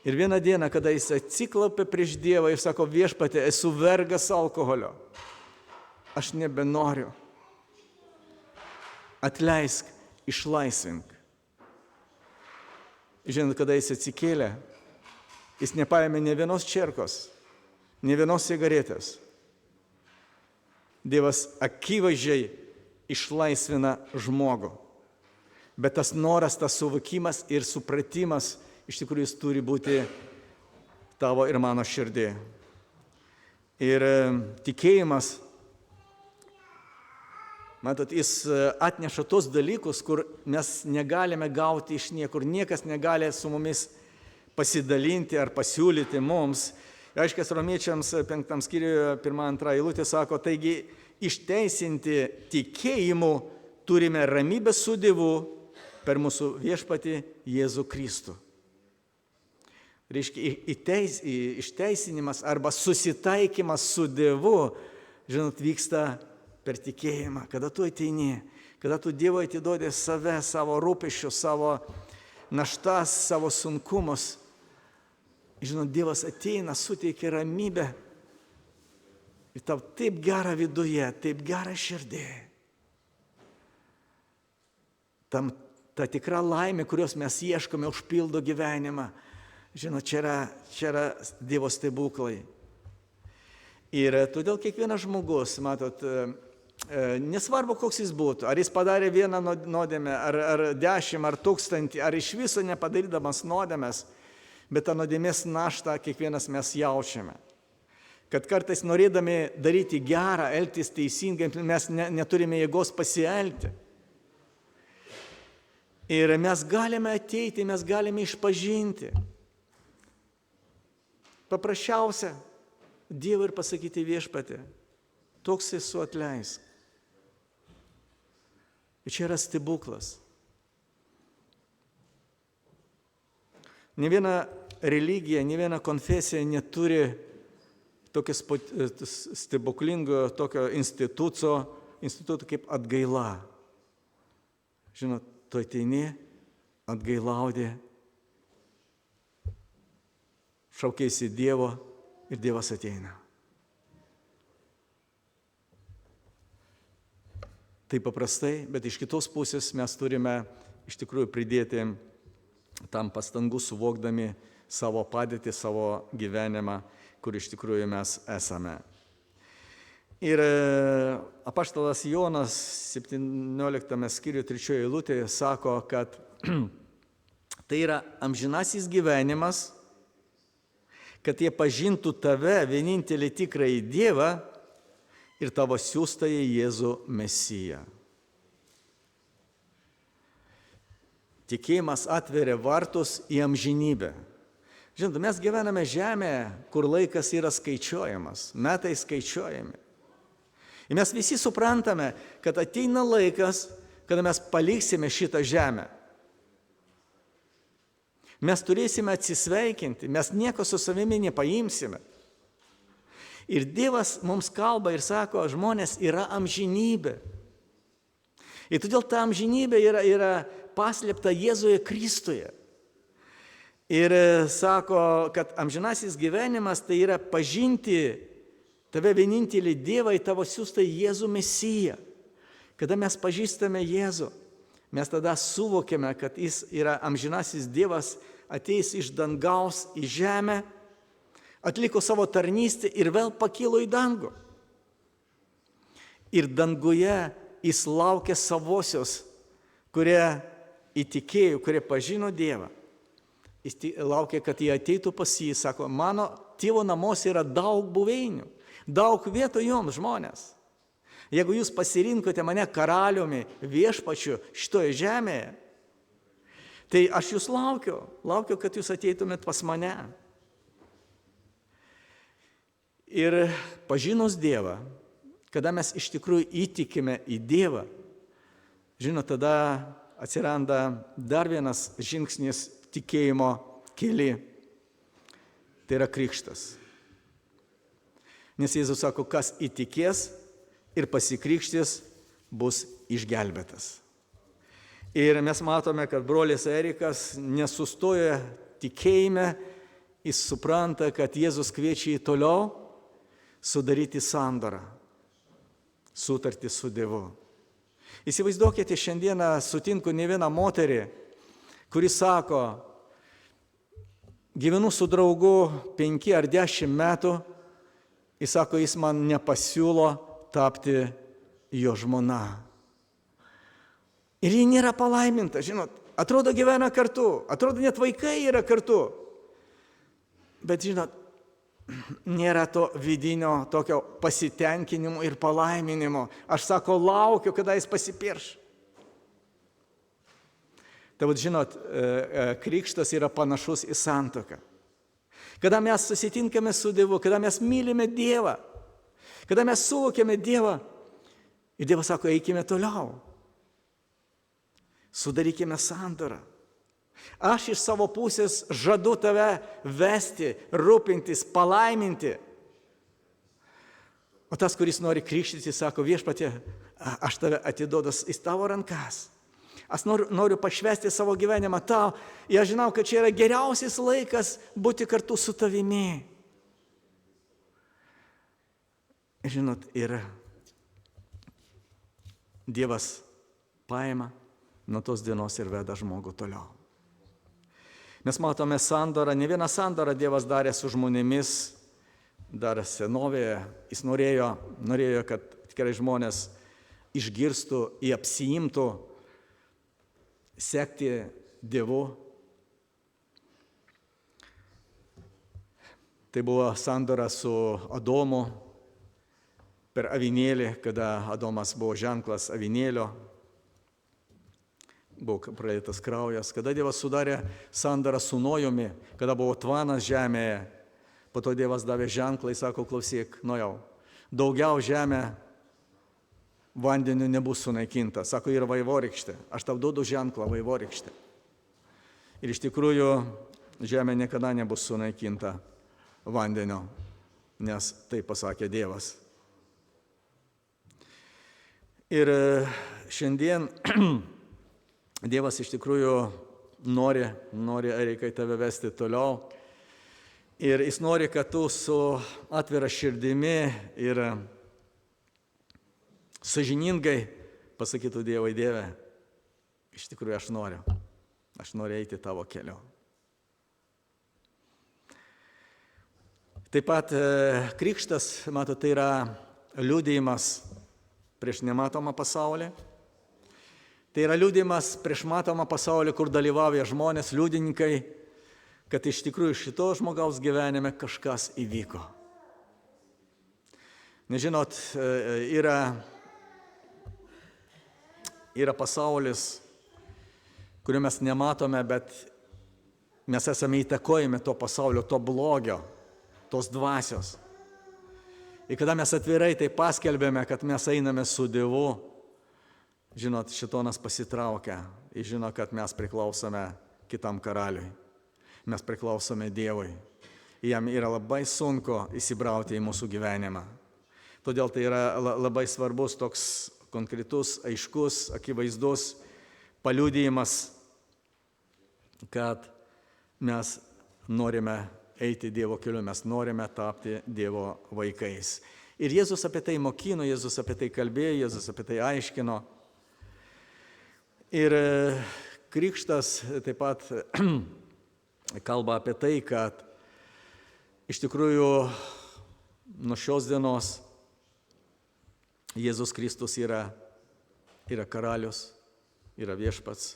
Ir vieną dieną, kada jis atsiklaupė prieš Dievą ir sako, viešpatie, esu vergas alkoholio, aš nebenoriu. Atleisk, išlaisvink. Žinot, kada jis atsikėlė, jis nepaėmė ne vienos čerkos, ne vienos cigaretės. Dievas akivaizdžiai išlaisvina žmogų. Bet tas noras, tas suvokimas ir supratimas iš tikrųjų jis turi būti tavo ir mano širdį. Ir tikėjimas Matot, jis atneša tos dalykus, kur mes negalime gauti iš niekur, niekas negali su mumis pasidalinti ar pasiūlyti mums. Reiškia, Romiečiams 5 skyriuje 1-2 eilutė sako, taigi išteisinti tikėjimu turime ramybę su Dievu per mūsų viešpatį Jėzų Kristų. Reiškia, išteisinimas arba susitaikymas su Dievu, žinot, vyksta per tikėjimą. Kada tu ateini, kada tu Dievui atiduodi save, savo rūpesčius, savo naštas, savo sunkumus, žinot, Dievas ateina, suteikia ramybę ir tau taip gera viduje, taip gera širdį. Ta tikra laimė, kurios mes ieškome, užpildo gyvenimą. Žinot, čia yra Dievo stebuklai. Ir todėl kiekvienas žmogus, matot, nesvarbu, koks jis būtų, ar jis padarė vieną nuodėmę, ar 10, ar 1000, ar iš viso nepadarydamas nuodėmės, bet tą nuodėmės naštą kiekvienas mes jaučiame. Kad kartais norėdami daryti gerą, elgtis teisingai, mes neturime jėgos pasielgti. Ir mes galime ateiti, mes galime išpažinti. Paprasčiausia, Dievui ir pasakyti viešpatį, toks esu, atleisk. Ir čia yra stebuklas. Ne viena religija, ne viena konfesija neturi tokio stebuklingo tokio instituto kaip atgaila. Žinot, tu ateini, atgailaudi, šaukiasi Dievo ir Dievas ateina. Tai paprastai, bet iš kitos pusės mes turime iš tikrųjų pridėti tam pastangų, suvokdami savo padėtį, savo gyvenimą, kur iš tikrųjų mes esame. Ir apaštalas Jonas 17 skyriuje 3 eilutėje sako, kad tai yra amžinasis gyvenimas, kad jie pažintų tave, vienintelį tikrąjį Dievą ir tavo siųstąjį Jėzų Mesiją. Tikėjimas atveria vartus į amžinybę. Žinot, mes gyvename žemėje, kur laikas yra skaičiuojamas, metai skaičiuojami. Ir mes visi suprantame, kad ateina laikas, kada mes paliksime šitą žemę. Mes turėsime atsisveikinti, mes nieko su savimi nepaimsime. Ir Dievas mums kalba ir sako, žmonės yra amžinybė. Ir todėl ta amžinybė yra paslėpta Jėzuje Kristuje. Ir sako, kad amžinasis gyvenimas tai yra pažinti tave vienintelį Dievą į tavo siųstą Jėzų Mesiją. Kada mes pažįstame Jėzų, mes tada suvokiame, kad jis yra amžinasis Dievas, ateis iš dangaus į žemę, atliko savo tarnystę ir vėl pakilo į dangų. Ir danguje jis laukia savosios, kurie įtikėjo, kurie pažino Dievą. Jis laukia, kad jie ateitų pas jį, sako, mano tėvo namuose yra daug buveinių, daug vietų jums, žmonės. Jeigu jūs pasirinkote mane karaliumi, viešpačiu šitoje žemėje, tai aš jūs laukiu, kad jūs ateitumėt pas mane. Ir pažinus Dievą, kada mes iš tikrųjų įtikime į Dievą, žinot, tada atsiranda dar vienas žingsnis tikėjimo kely. Tai yra krikštas. Nes Jėzus sako, kas įtikės ir pasikrikštys, bus išgelbėtas. Ir mes matome, kad brolis Erikas nesustoja tikėjime, jis supranta, kad Jėzus kviečia jį toliau sudaryti sandorą, sutartį su Dievu. Įsivaizduokite, šiandieną sutinku ne vieną moterį, kuri sako, gyvenu su draugu 5 ar 10 metų, jis sako, jis man nepasiūlo tapti jo žmona. Ir ji nėra palaiminta, žinot, atrodo gyvena kartu, atrodo net vaikai yra kartu. Bet žinot, nėra to vidinio tokio pasitenkinimo ir palaiminimo. Aš sako, laukiu, kada jis pasipirš. Tai žinot, krikštas yra panašus į santuoką. Kada mes susitinkame su Dievu, kada mes mylime Dievą, kada mes suvokiame Dievą, ir Dievas sako, eikime toliau. Sudarykime sandorą. Aš iš savo pusės žadu tave vesti, rūpintis, palaiminti. O tas, kuris nori krikštyti, sako, Viešpatie, aš tave atiduodu į tavo rankas. Aš noriu pašvęsti savo gyvenimą tau. Ir aš žinau, kad čia yra geriausias laikas būti kartu su tavimi. Žinot, ir Dievas paima nuo tos dienos ir veda žmogų toliau. Mes matome sandorą, ne vieną sandorą Dievas darė su žmonėmis, dar senovėje. Jis norėjo, kad tikrai žmonės išgirstų, apsiimtų, sekti Dievu. Tai buvo sandora su Adomu per avinėlį, kada Adomas buvo ženklas avinėlio. Buvo pralietas kraujas. Kada Dievas sudarė sandorą su Nojumi, kada buvo tvanas žemėje, po to Dievas davė ženklą, jis sako, klausyk, Nojau, daugiau žemė vandeniu nebus sunaikinta. Sako, yra vaivorykštė. Aš tau duodu ženklą vaivorykštė. Ir iš tikrųjų žemė niekada nebus sunaikinta vandeniu, nes tai pasakė Dievas. Ir šiandien Dievas iš tikrųjų nori, reikia tave vesti toliau. Ir jis nori, kad tu su atvira širdimi ir sąžiningai pasakytų Dievui, Dieve, iš tikrųjų aš noriu eiti tavo keliu. Taip pat krikštas, matot, tai yra liudijimas prieš nematomą pasaulį. Tai yra liudijimas prieš matomą pasaulį, kur dalyvauja žmonės, liudininkai, kad iš tikrųjų šito žmogaus gyvenime kažkas įvyko. Nežinot, yra pasaulis, kurio mes nematome, bet mes esame įtakojami to pasaulio, to blogio, tos dvasios. Ir kada mes atvirai tai paskelbėme, kad mes einame su Dievu, žinot, šitonas pasitraukia ir žino, kad mes priklausome kitam karaliui. Mes priklausome Dievui. Jam yra labai sunku įsibrauti į mūsų gyvenimą. Todėl tai yra labai svarbus toks konkretus, aiškus, akivaizdus paliudijimas, kad mes norime eiti Dievo keliu, mes norime tapti Dievo vaikais. Ir Jėzus apie tai mokino, Jėzus apie tai kalbėjo, Jėzus apie tai aiškino. Ir krikštas taip pat kalba apie tai, kad iš tikrųjų nuo šios dienos Jėzus Kristus yra karalius, yra viešpats.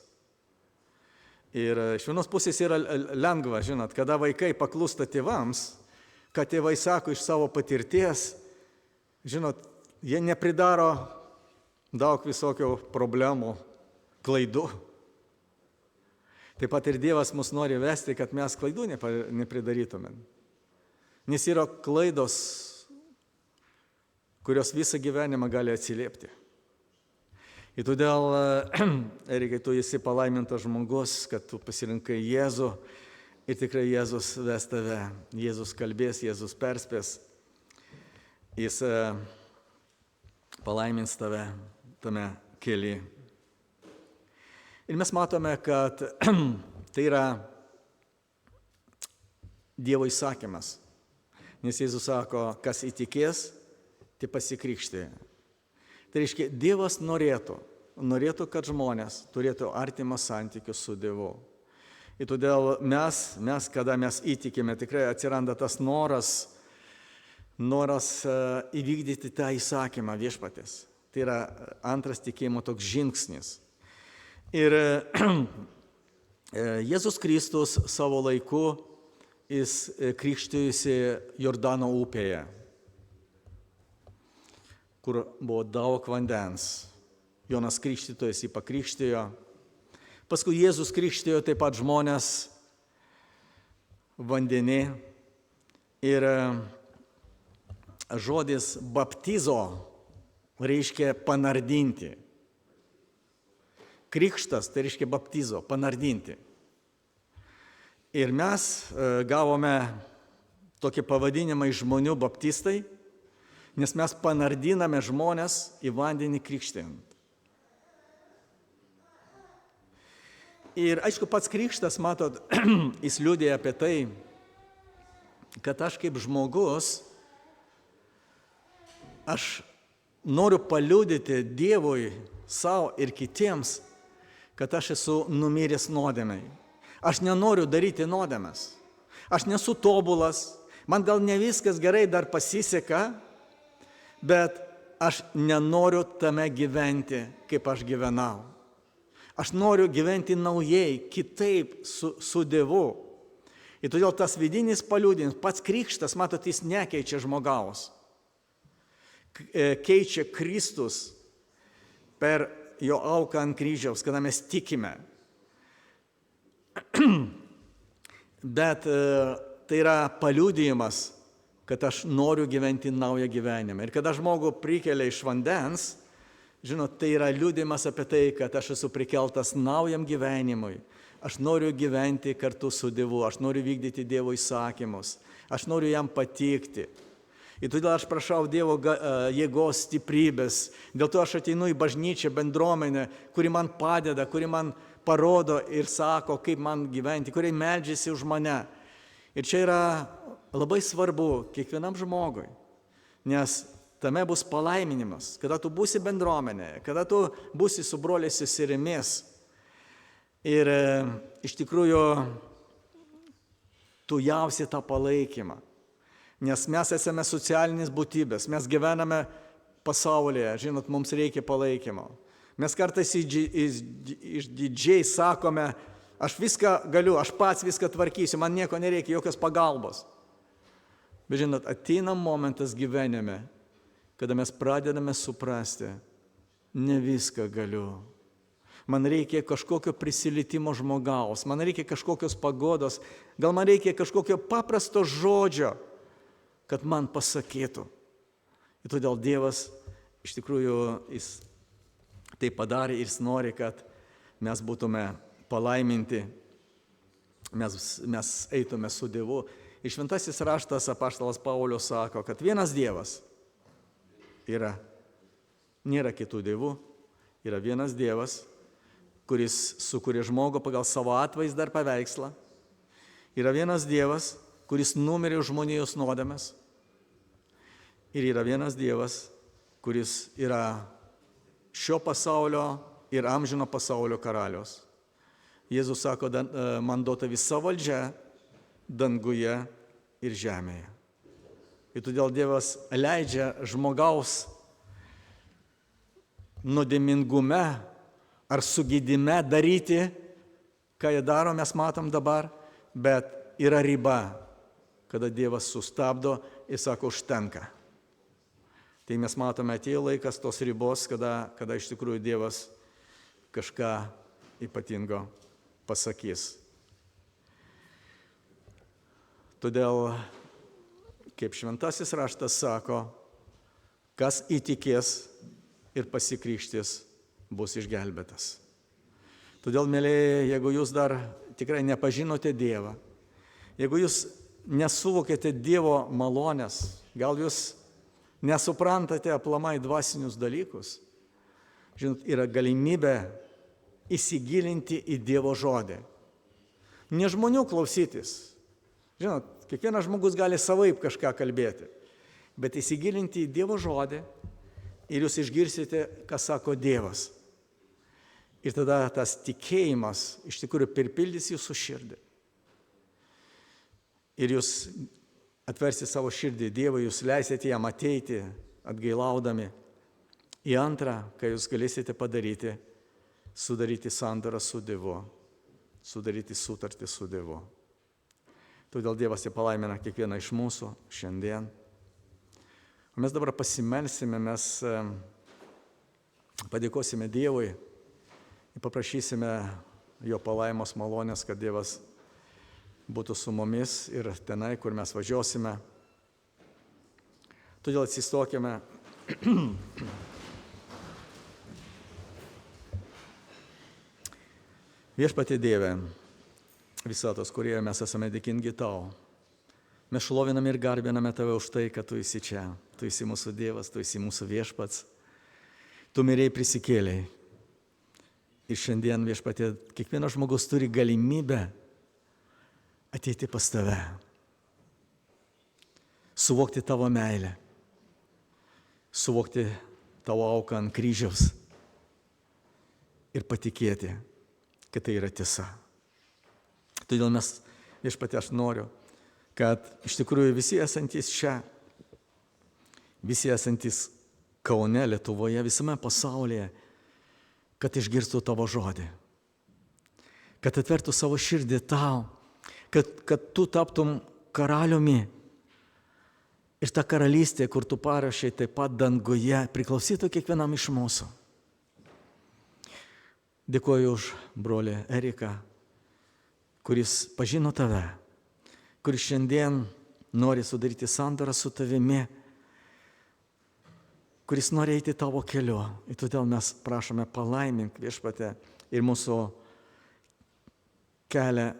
Ir iš vienos pusės yra lengva, žinot, kada vaikai paklūsta tėvams, kad tėvai sako iš savo patirties, žinot, jie nepridaro daug visokių problemų, klaidų. Taip pat ir Dievas mus nori vesti, kad mes klaidų nepridarytumėm. Nes yra klaidos, kurios visą gyvenimą gali atsiliepti. Ir todėl reikia, tu esi palaimintas žmogus, kad tu pasirinkai Jėzų ir tikrai Jėzus ves tave. Jėzus kalbės, Jėzus perspės. Jis palaimins tave tame kelyje. Ir mes matome, kad tai yra Dievo įsakymas. Nes Jėzus sako, kas įtikės, tai pasikrikštė. Tai reiškia, Dievas norėtų, kad žmonės turėtų artimą santykių su Dievu. Ir todėl mes, kada mes įtikime, tikrai atsiranda tas noras įvykdyti tą įsakymą viešpatės. Tai yra antras tikėjimo toks žingsnis. Ir Jėzus Kristus savo laiku jis krikštijosi Jordano upėje, kur buvo daug vandens. Jonas Krikštytojas jį pakrikštijo. Paskui Jėzus krikštijo taip pat žmonės vandenį. Ir žodis baptizo reiškia panardinti. Krikštas tai reiškia baptizo, panardinti. Ir mes gavome tokį pavadinimą iš žmonių baptistai, nes mes panardiname žmonės į vandenį krikštijant. Ir aišku, pats krikštas, matot, jis liudija apie tai, kad aš kaip žmogus, aš noriu paliudyti Dievui, savo ir kitiems, kad aš esu numiręs nuodėmei. Aš nenoriu daryti nuodėmes. Aš nesu tobulas, man gal ne viskas gerai dar pasiseka, bet aš nenoriu tame gyventi, kaip aš gyvenau. Aš noriu gyventi naujai, kitaip su Dievu. Ir todėl tas vidinis paliudinimas, pats krikštas, matot, jis nekeičia žmogaus. Keičia Kristus per jo auką ant kryžiaus, kada mes tikime. Bet tai yra paliudijimas, kad aš noriu gyventi naują gyvenimą. Ir kada žmogų prikelia iš vandens, žinot, tai yra liudijimas apie tai, kad aš esu prikeltas naujam gyvenimui. Aš noriu gyventi kartu su Dievu, aš noriu vykdyti Dievo įsakymus, aš noriu jam patikti. Ir todėl aš prašau Dievo jėgos, stiprybės. Dėl to aš ateinu į bažnyčią, bendruomenę, kuri man padeda, kuri man parodo ir sako, kaip man gyventi, kuri meldžiasi už mane. Ir čia yra labai svarbu kiekvienam žmogui, nes tame bus palaiminimas, kada tu būsi bendruomenėje, kada tu būsi su broliais seserimis. Ir iš tikrųjų tu jausi tą palaikymą. Nes mes esame socialinės būtybės, mes gyvename pasaulyje, žinot, mums reikia palaikymo. Mes kartais išdidžiai sakome, aš viską galiu, aš pats viską tvarkysiu, man nieko nereikia, jokios pagalbos. Bet žinot, ateina momentas gyvenime, kada mes pradedame suprasti, ne viską galiu. Man reikia kažkokio prisilietimo žmogaus, man reikia kažkokios pagodos, gal man reikia kažkokio paprasto žodžio, kad man pasakytų. Ir todėl Dievas iš tikrųjų jis tai padarė ir jis nori, kad mes būtume palaiminti, mes eitume su Dievu. Ir šventasis raštas apaštalas Paulius sako, kad vienas Dievas yra, nėra kitų dievų, yra vienas Dievas, kuris sukūrė žmogų pagal savo atvaizdą ir paveikslą. Yra vienas Dievas, kuris numirė už žmonijos nuodėmes. Ir yra vienas Dievas, kuris yra šio pasaulio ir amžino pasaulio karalius. Jėzus sako, man duota visa valdžia danguje ir žemėje. Ir todėl Dievas leidžia žmogaus nuodėmingume ar sugydime daryti, ką jie daro, mes matom dabar, bet yra riba, kada Dievas sustabdo ir sako, užtenka. Tai mes matome, atėjo laikas tos ribos, kada iš tikrųjų Dievas kažką ypatingo pasakys. Todėl, kaip šventasis raštas sako, kas įtikės ir pasikrikštys, bus išgelbėtas. Todėl, mėlyje, jeigu jūs dar tikrai nepažinote Dievą, jeigu jūs nesuvokėte Dievo malonės, gal jūs nesuprantate aplamai dvasinius dalykus, žinot, yra galimybė įsigilinti į Dievo žodį. Ne žmonių klausytis. Žinot, kiekvienas žmogus gali savaip kažką kalbėti, bet įsigilinti į Dievo žodį ir jūs išgirsite, ką sako Dievas. Ir tada tas tikėjimas iš tikrųjų perpildys jūsų širdį. Ir jūs atversite savo širdį Dievui, jūs leisite jam ateiti atgailaudami. Į antrą, ką jūs galėsite padaryti, sudaryti sandorą su Dievu, sudaryti sutartį su Dievu. Todėl Dievas jį palaimina kiekvieną iš mūsų šiandien. O mes dabar pasimelsime, mes padėkosime Dievui ir paprašysime jo palaimos malonės, kad Dievas būtų su mumis ir tenai, kur mes važiuosime. Todėl atsistokime. Viešpatie Dieve, visatos, kurie mes esame dėkingi Tau. Mes šloviname ir garbiname Tave už tai, kad Tu esi čia. Tu esi mūsų Dievas, Tu esi mūsų viešpats. Tu mirėjai prisikėlėjai. Ir šiandien, Viešpatie, kiekvienas žmogus turi galimybę ateiti pas Tave. Suvokti Tavo meilę. Suvokti Tavo auką ant kryžiaus. Ir patikėti, kad tai yra tiesa. Todėl mes, Viešpatie, aš noriu, kad iš tikrųjų visi esantys čia, visi esantys Kaune, Lietuvoje, visame pasaulyje, kad išgirstų Tavo žodį, kad atvertų savo širdį Tau, kad Tu taptum karaliumi ir ta karalystė, kur Tu parašei taip pat danguje, priklausytų kiekvienam iš mūsų. Dėkuoju už brolį Eriką, kuris pažino Tave, kuris šiandien nori sudaryti sandorą su Tavimi, kuris nori eiti Tavo keliu. Ir todėl mes prašome palaimink, Viešpatie, ir mūsų kelią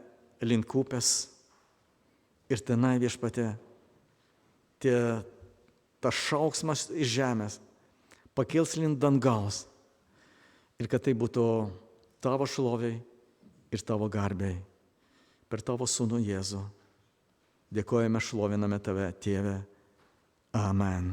link upės. Ir tenai, Viešpatie, tas šauksmas iš žemės pakils link dangaus. Ir kad tai būtų Tavo šloviai ir Tavo garbei. Per Tavo Sūnų Jėzų. Dėkojame, šloviname Tave, Tėve. Amen.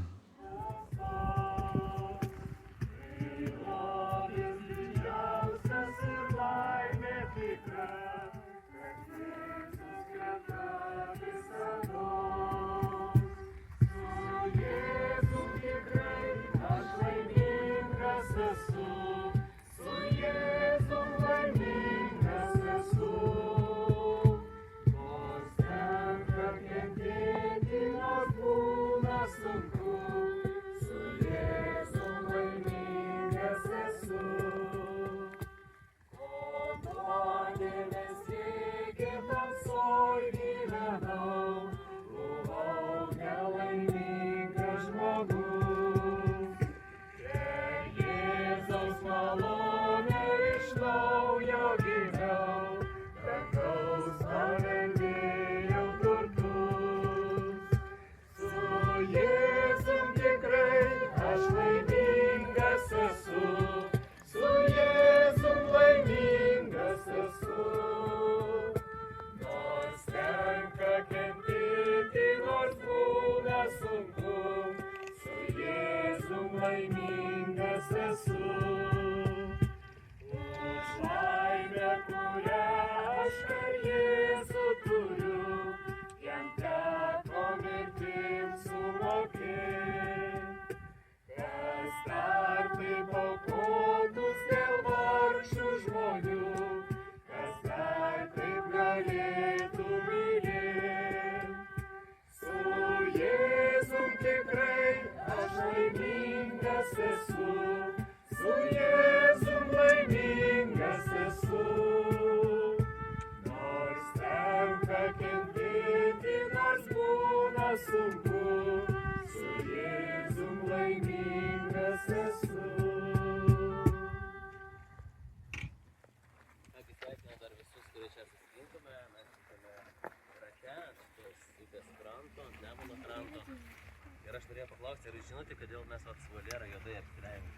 Ir aš norėjau paklausti, ar jūs žinote, kodėl mes su Valera juodai apsirengėme?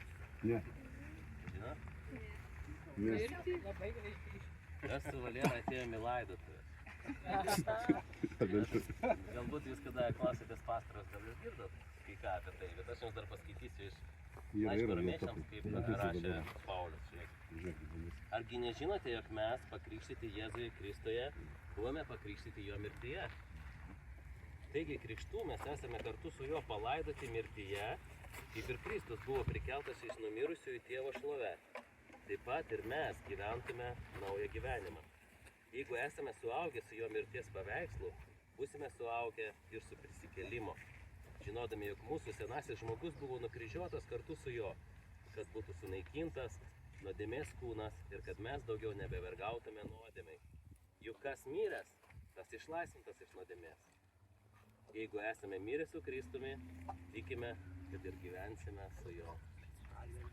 Ne. Žinot? Ne. Mes su Valera atėjome į laidotuvę. Galbūt jūs kada klausėtės pastaros, gal jūs girdot kai ką apie tai, bet aš jums dar paskaitysiu iš laiško romiečiams, kaip rašė Paulius. Argi nežinote, jog mes pakrikštyti Jėzuje Kristuje buvome pakrikštyti jo mirtyje? Taigi krikštų mes esame kartu su juo palaidoti mirtyje, kaip ir Kristus buvo prikeltas iš numirusiųjų Tėvo šlove. Taip pat ir mes gyventume naują gyvenimą. Jeigu esame suaugę su jo mirties paveikslu, būsime suaugę ir su prisikėlimo, žinodami, jog mūsų senasis žmogus buvo nukryžiuotas kartu su juo, kad būtų sunaikintas nuodėmės kūnas ir kad mes daugiau nebevergautume nuodėmei. Juk kas miręs, tas išlaisvintas iš nuodėmės. Jeigu esame mirę su Kristumi, tikime, kad ir gyvensime su juo.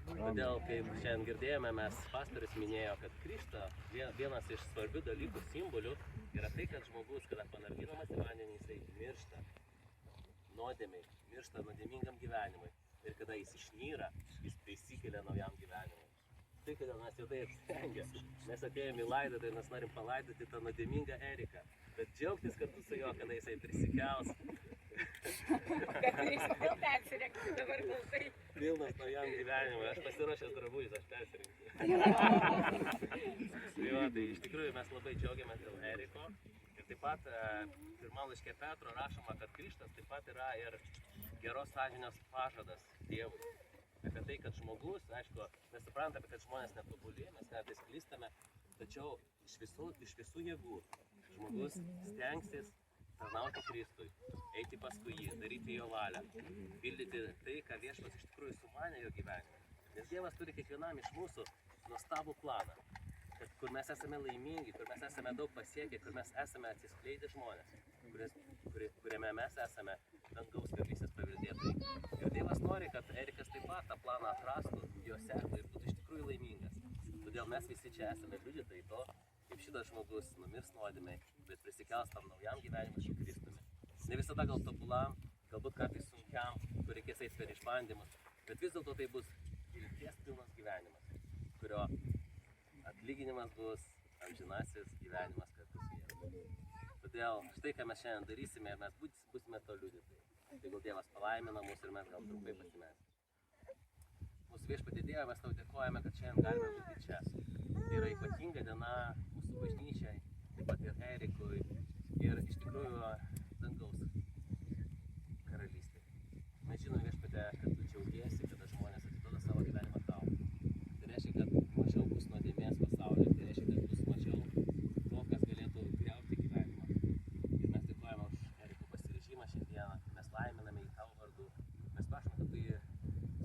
Todėl, kaip šiandien girdėjome, pastorius minėjo, kad Kristą vienas iš svarbių dalykų, simbolių yra tai, kad žmogus, kada panardinamas į vandenį, jisai miršta nuodėmiai, miršta nuodėmingam gyvenimui. Ir kada jis išnyra, jis prisikelia naujam gyvenimui. Tai, kodėl mes jau tai apstengė. Mes atėjome į laidą, mes norim palaidoti tą nuodėmingą Eriką. Bet džiaugtis kartu su juo, kada jisai prisikels. Kad turėsi vėl persirengti dabar klausai. Pilnas naujam gyvenimui. Aš pasiruošęs drabužis, aš persirengsiu. Tai iš tikrųjų mes labai džiaugiamės dėl Eriko. Ir taip pat pirmam laiške Petro rašoma, kad krikštas taip pat yra ir geros sąžinės pažadas Dievui. Apie tai, kad žmogus, aišku, mes suprantame, kad žmonės netobuli, mes kartais klystame, tačiau iš visų jėgų žmogus stengsis tarnauti Kristui, eiti paskui jį, daryti jo valią, pildyti tai, ką Viešpats iš tikrųjų sumanė jo gyvenime. Nes Dievas turi kiekvienam iš mūsų nuostabų planą, kad kur mes esame laimingi, kur mes esame daug pasiekę, kur mes esame atsiskleidę žmonės, kuriame mes esame dangaus karalystės paveldėtojai. Ir Dievas nori, kad Erikas taip pat tą planą atrastų, jo sektų ir būtų iš tikrųjų laimingas. Todėl mes visi čia esame liudytojai to, kaip šitas žmogus numirs nuodėmei, bet prisikels tam naujam gyvenimui su Kristumi. Ne visada gal tobulam, galbūt kartais sunkiam, kur reikės eiti per išbandymus, bet vis dėlto tai bus vilties pilnas gyvenimas, kurio atlyginimas bus amžinasis gyvenimas kartu su Jėzumi. Todėl štai, ką mes šiandien darysime, mes būsime to liudytojai. Tegul Dievas palaimina mus ir mes gal trumpai pasimelsim. Mūsų Viešpatie Dieve, mes tau dėkojame, kad šiandien galime būti čia. Tai yra ypatinga diena mūsų bažnyčiai, taip pat ir Erikui ir iš tikrųjų dangaus karalystė. Mes žinom, Viešpatie, kad tu džiaugiesi, kada žmonės atiduoda savo gyvenimą tau. Tai reiškia, kad mažiau bus nuodėmės pasaulyje, tai reiškia, kad bus mažiau to, kas galėtų griauti gyvenimą. Ir mes dėkojame už Eriko pasiryžimą šiandieną, mes laiminame į tavo vardu. Mes prašome, kad tu jį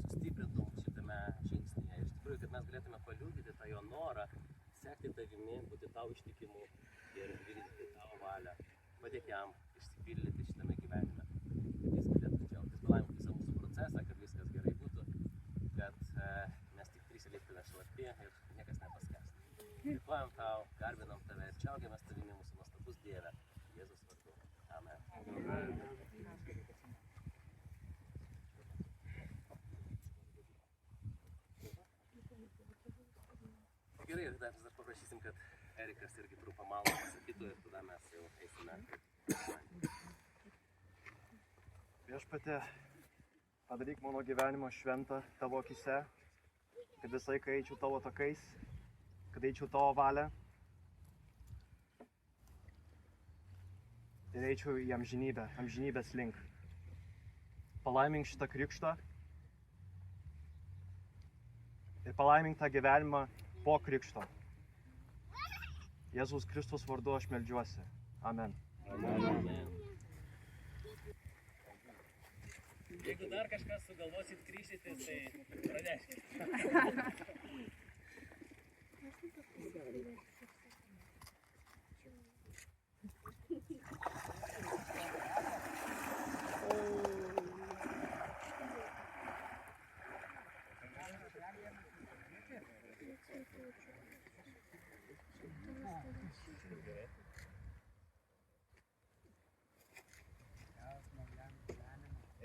sustiprintum šitame žingsnyje. Ir iš tikrųjų, kad mes galėtume paliudyti tą jo norą, sekti tavimi, būti tau ištikimu ir vykdyti tavo valią. Padėk jam išsipildyti šitame gyvenime. Jis galėtų džiaugtis. Palaimink visą mūsų procesą, kad viskas gerai būtų, kad mes tik prisiliktume šlapi ir niekas nepaskęstų. Dėkojam tau, garbinam tave ir džiaugiamės tavimi, mūsų nuostabus Dieve. Jėzus vardu. Amen. Gerai, ir dar paprašysim, kad Erikas irgi trumpą maldą pasakytų ir tada mes jau eisime. Viešpatie, padaryk mano gyvenimą šventą tavo akise, kad visą laiką eičiau tavo takais, kad eičiau tavo valią ir eičiau į amžinybę, amžinybės link. Palaimink šitą krikštą ir palaimink tą gyvenimą po krikšto. Jėzaus Kristus vardu aš meldžiuosi. Amen. Amen. Jeigu dar kažkas sugalvosit kryžytis, tai praneškit.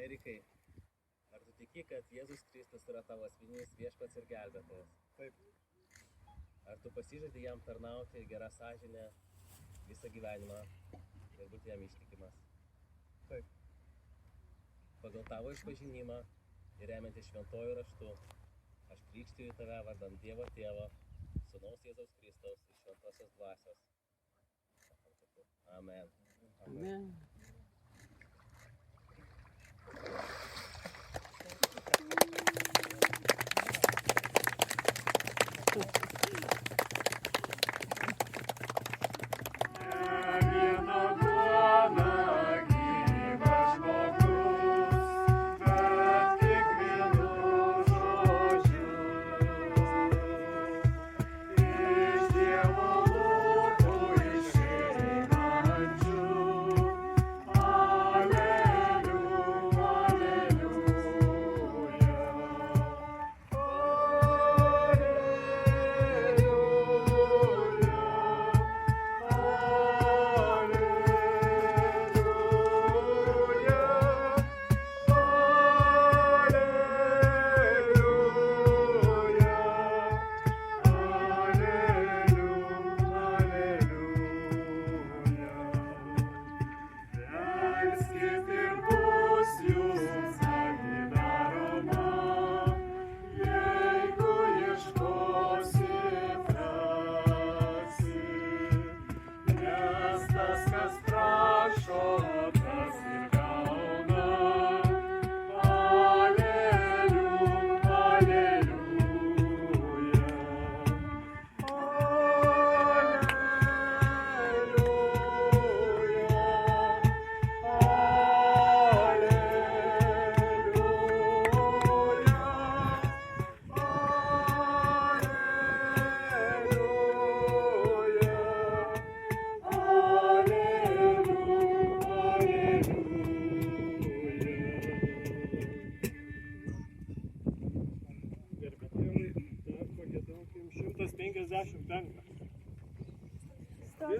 Erikai, ar tu tiki, kad Jėzus Kristus yra tavo asmeninis viešpats ir gelbėtojas? Taip. Ar tu pasižadi jam tarnauti gerą sąžinę visą gyvenimą ir būti jam ištikimas? Taip. Pagal tavo išpažinimą ir remiantis šventuoju raštu, aš krikštiju tave vardant Dievo Tėvo, Sūnaus Jėzaus Kristaus ir Šventosios Dvasios. Amen. Amen. Viena duona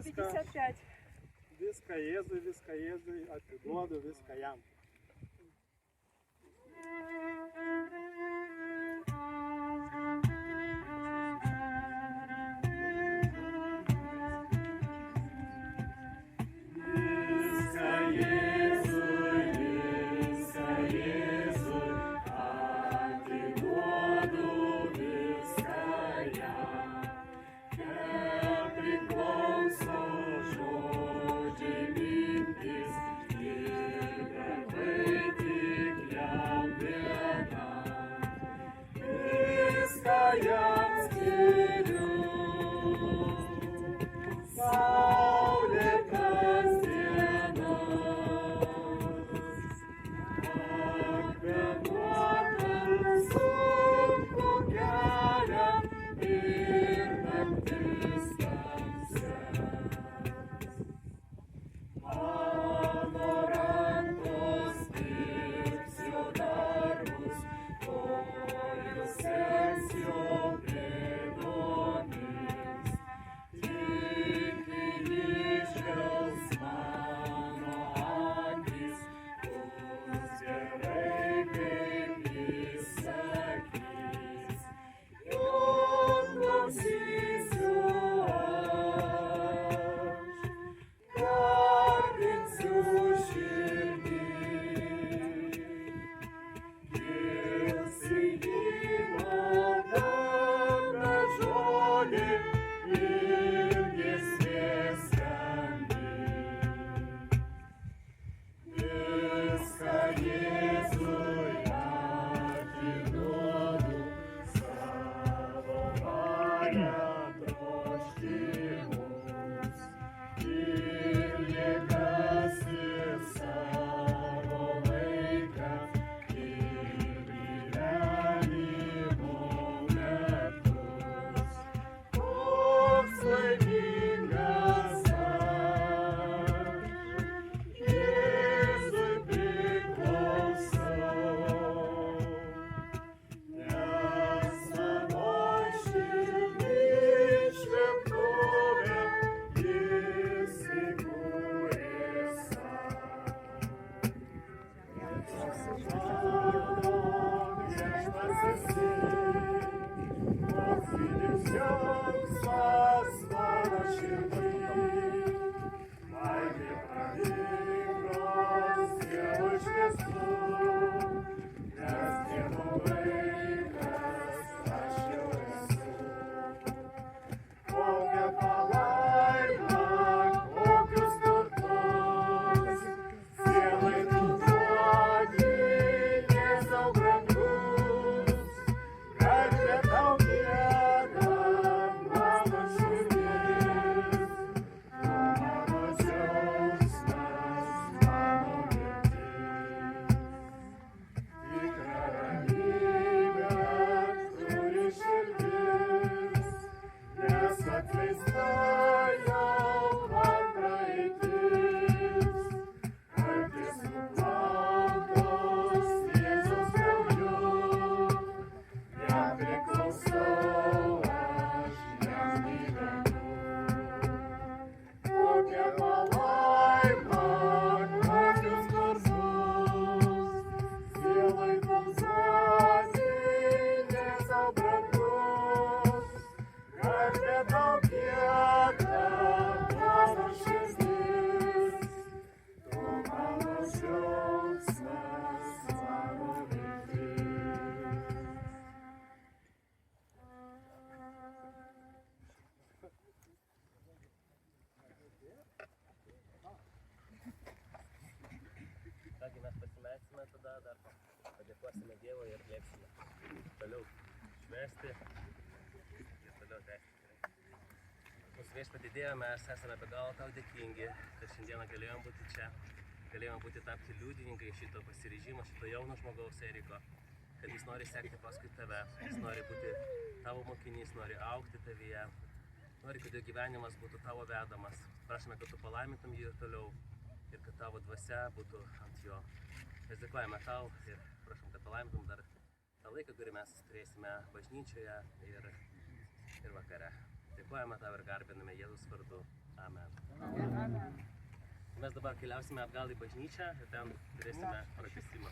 55. Viską Jėzui atiduodu, viską jam. Kągi mes pasimeksime tada, dar padėkosime Dievui ir liepsime toliau švęsti ir toliau tęsti. Mūsų viešpatie Dieve, mes esame be galo tau dėkingi, kad šiandieną galėjom būti čia, galėjom būti tapti liudininkai šito pasiryžimo, šito jauno žmogaus Eriko, kad jis nori sekti paskui tave, jis nori būti tavo mokinys, nori augti tavyje, nori, kad jo gyvenimas būtų tavo vedamas. Prašome, kad tu palaimintum jį ir toliau ir kad tavo dvasia būtų ant jo. Mes dėkojame tau ir prašom, kad palaimintum dar tą laiką, kurį mes turėsime bažnyčioje ir vakare. Dėkojame tau ir garbiname Jėzus vardu. Amen. Mes dabar keliausime atgal į bažnyčią ir ten turėsime pratesimą.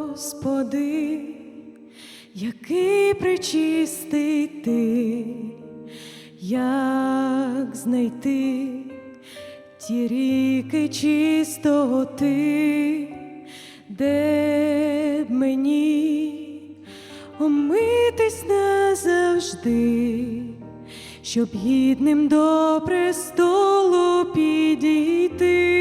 Господи, який пречистий ти, як знайти ті ріки чистоти, де б мені омитись назавжди, щоб гідним до престолу підійти.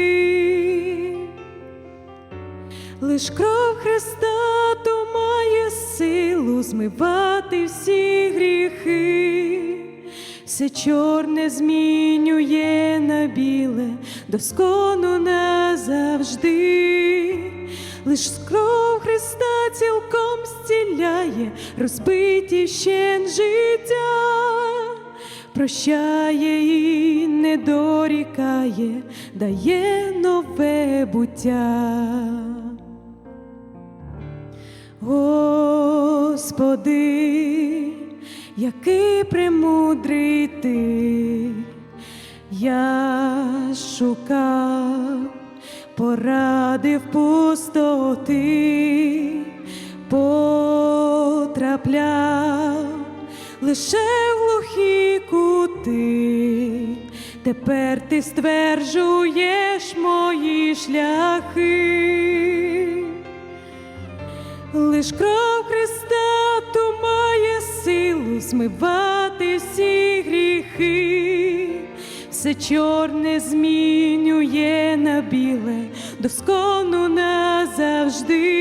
Лиш кров Христа то має силу змивати всі гріхи, все чорне змінює на біле, доскону назавжди. Лиш кров Христа цілком зціляє розбиті вщент життя, прощає і не дорікає, дає нове буття. Господи, який премудрий ти, я шукав поради в пустоти, потрапляв лише в глухі кути. Тепер ти стверджуєш мої шляхи. Лиш кров Христа то має силу змивати всі гріхи, все чорне змінює на біле, доскону назавжди.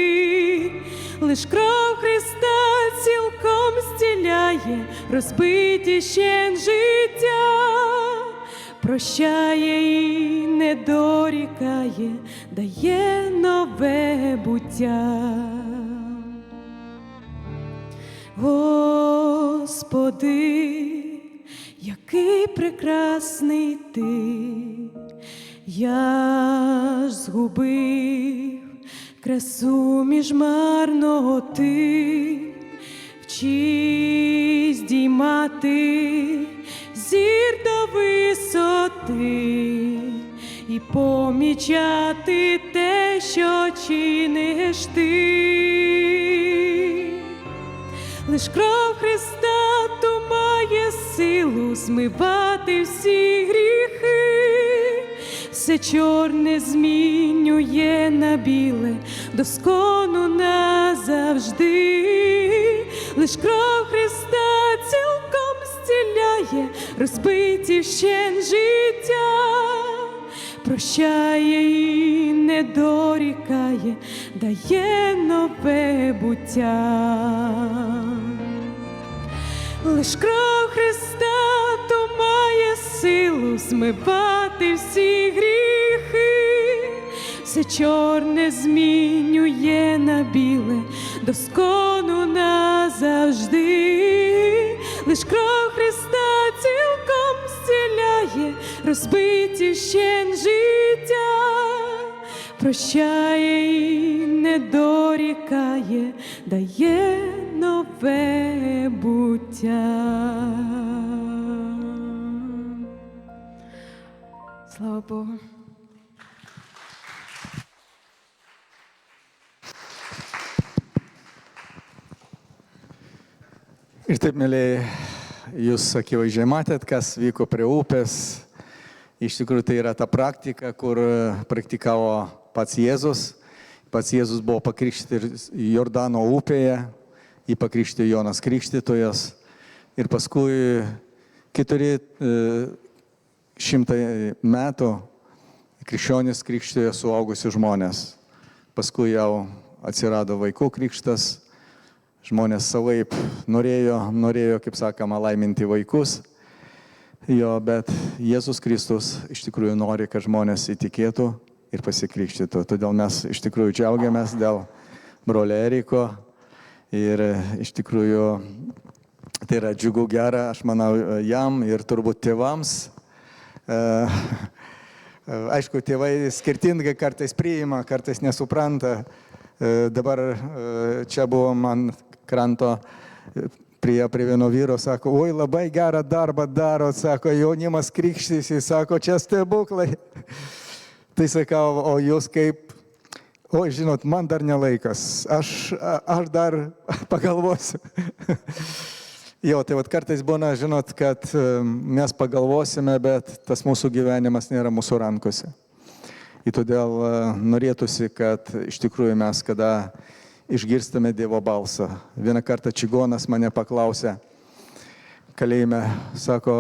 Лиш кров Христа цілком зціляє розбиті вщент життя, прощає і не дорікає, дає нове буття. Господи, який прекрасний ти, я ж згубив красу між марноти, вчись здіймати зір до висоти і помічати те, що чиниш ти. Лиш кров Христа то має силу змивати всі гріхи, все чорне змінює на біле, доскону назавжди. Лиш кров Христа цілком зціляє розбиті вщент життя, прощає і не дорікає, дає нове буття. Лиш кров Христа то має силу змивати всі гріхи, все чорне змінює на біле, доскону назавжди. Лиш кров Христа цілком зціляє розбиті вщент життя, прощає і не покликає, дає нове буття. Слава Богу. Ir taip, mėlyje, jūs akivaizdžiai matėt, kas vyko prie upės. Iš tikrųjų, tai yra ta praktika, kur praktikavo pats Jėzus. Pats Jėzus buvo pakrikštytas Jordano upėje, jį pakrikštė Jonas Krikštytojas. Ir paskui 400 metų krikščionis krikštijo suaugusius žmonės. Paskui jau atsirado vaikų krikštas. Žmonės savaip norėjo, kaip sakoma, laiminti vaikus. Jo, bet Jėzus Kristus iš tikrųjų nori, kad žmonės įtikėtų ir pasikrikštytų. Todėl mes iš tikrųjų džiaugiamės dėl brolio Eriko. Ir iš tikrųjų tai yra džiugu gera, aš manau, jam ir turbūt tėvams. Aišku, tėvai skirtingai kartais priima, kartais nesupranta. Dabar čia buvo man kranto prie vieno vyro, sako, oi, labai gerą darbą daro, sako, jaunimas krikštysi, sako, čia stebuklai. Tai sakau, o jūs kaip, oi, žinot, man dar nelaikas, aš dar pagalvosiu. Jo, tai vat kartais būna, žinot, kad mes pagalvosime, bet tas mūsų gyvenimas nėra mūsų rankose. Ir todėl norėtųsi, kad iš tikrųjų mes, kada išgirstame Dievo balsą. Vieną kartą čigonas mane paklausė kalėjime, sako,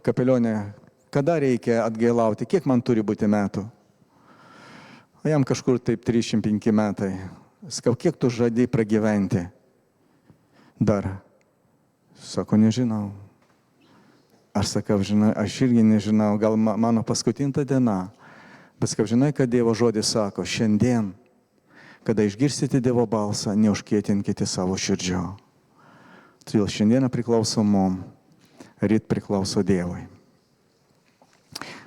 kapelionė, kada reikia atgailauti, kiek man turi būti metų? O jam kažkur taip 35 metai. Sakau, kiek tu žadi pragyventi? Dar. Sako, nežinau. Aš sakau, žinai, aš irgi nežinau, gal mano paskutinta diena. Bet sakau, žinai, kad Dievo žodis sako, šiandien, kada išgirsite Dievo balsą, neužkietinkite savo širdžio. Todėl šiandieną priklauso mum, ryt priklauso Dievui.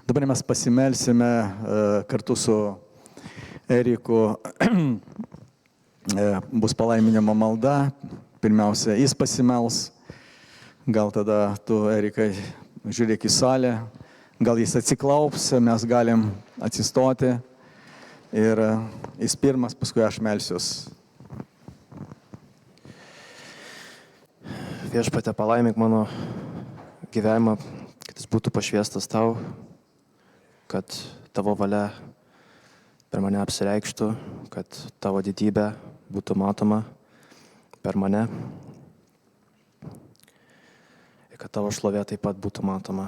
Dabar mes pasimelsime kartu su Eriku. Bus palaiminimo malda. Pirmiausia, jis pasimels. Gal tada tu, Erikai, žiūrėk į salę. Gal jis atsiklaups, mes galim atsistoti. Ir jis pirmas, paskui aš melsiuos. Viešpatie, palaimink mano gyvenimą, kad jis būtų pašviestas tau, kad tavo valia per mane apsireikštų, kad tavo didybė būtų matoma per mane ir kad tavo šlovė taip pat būtų matoma.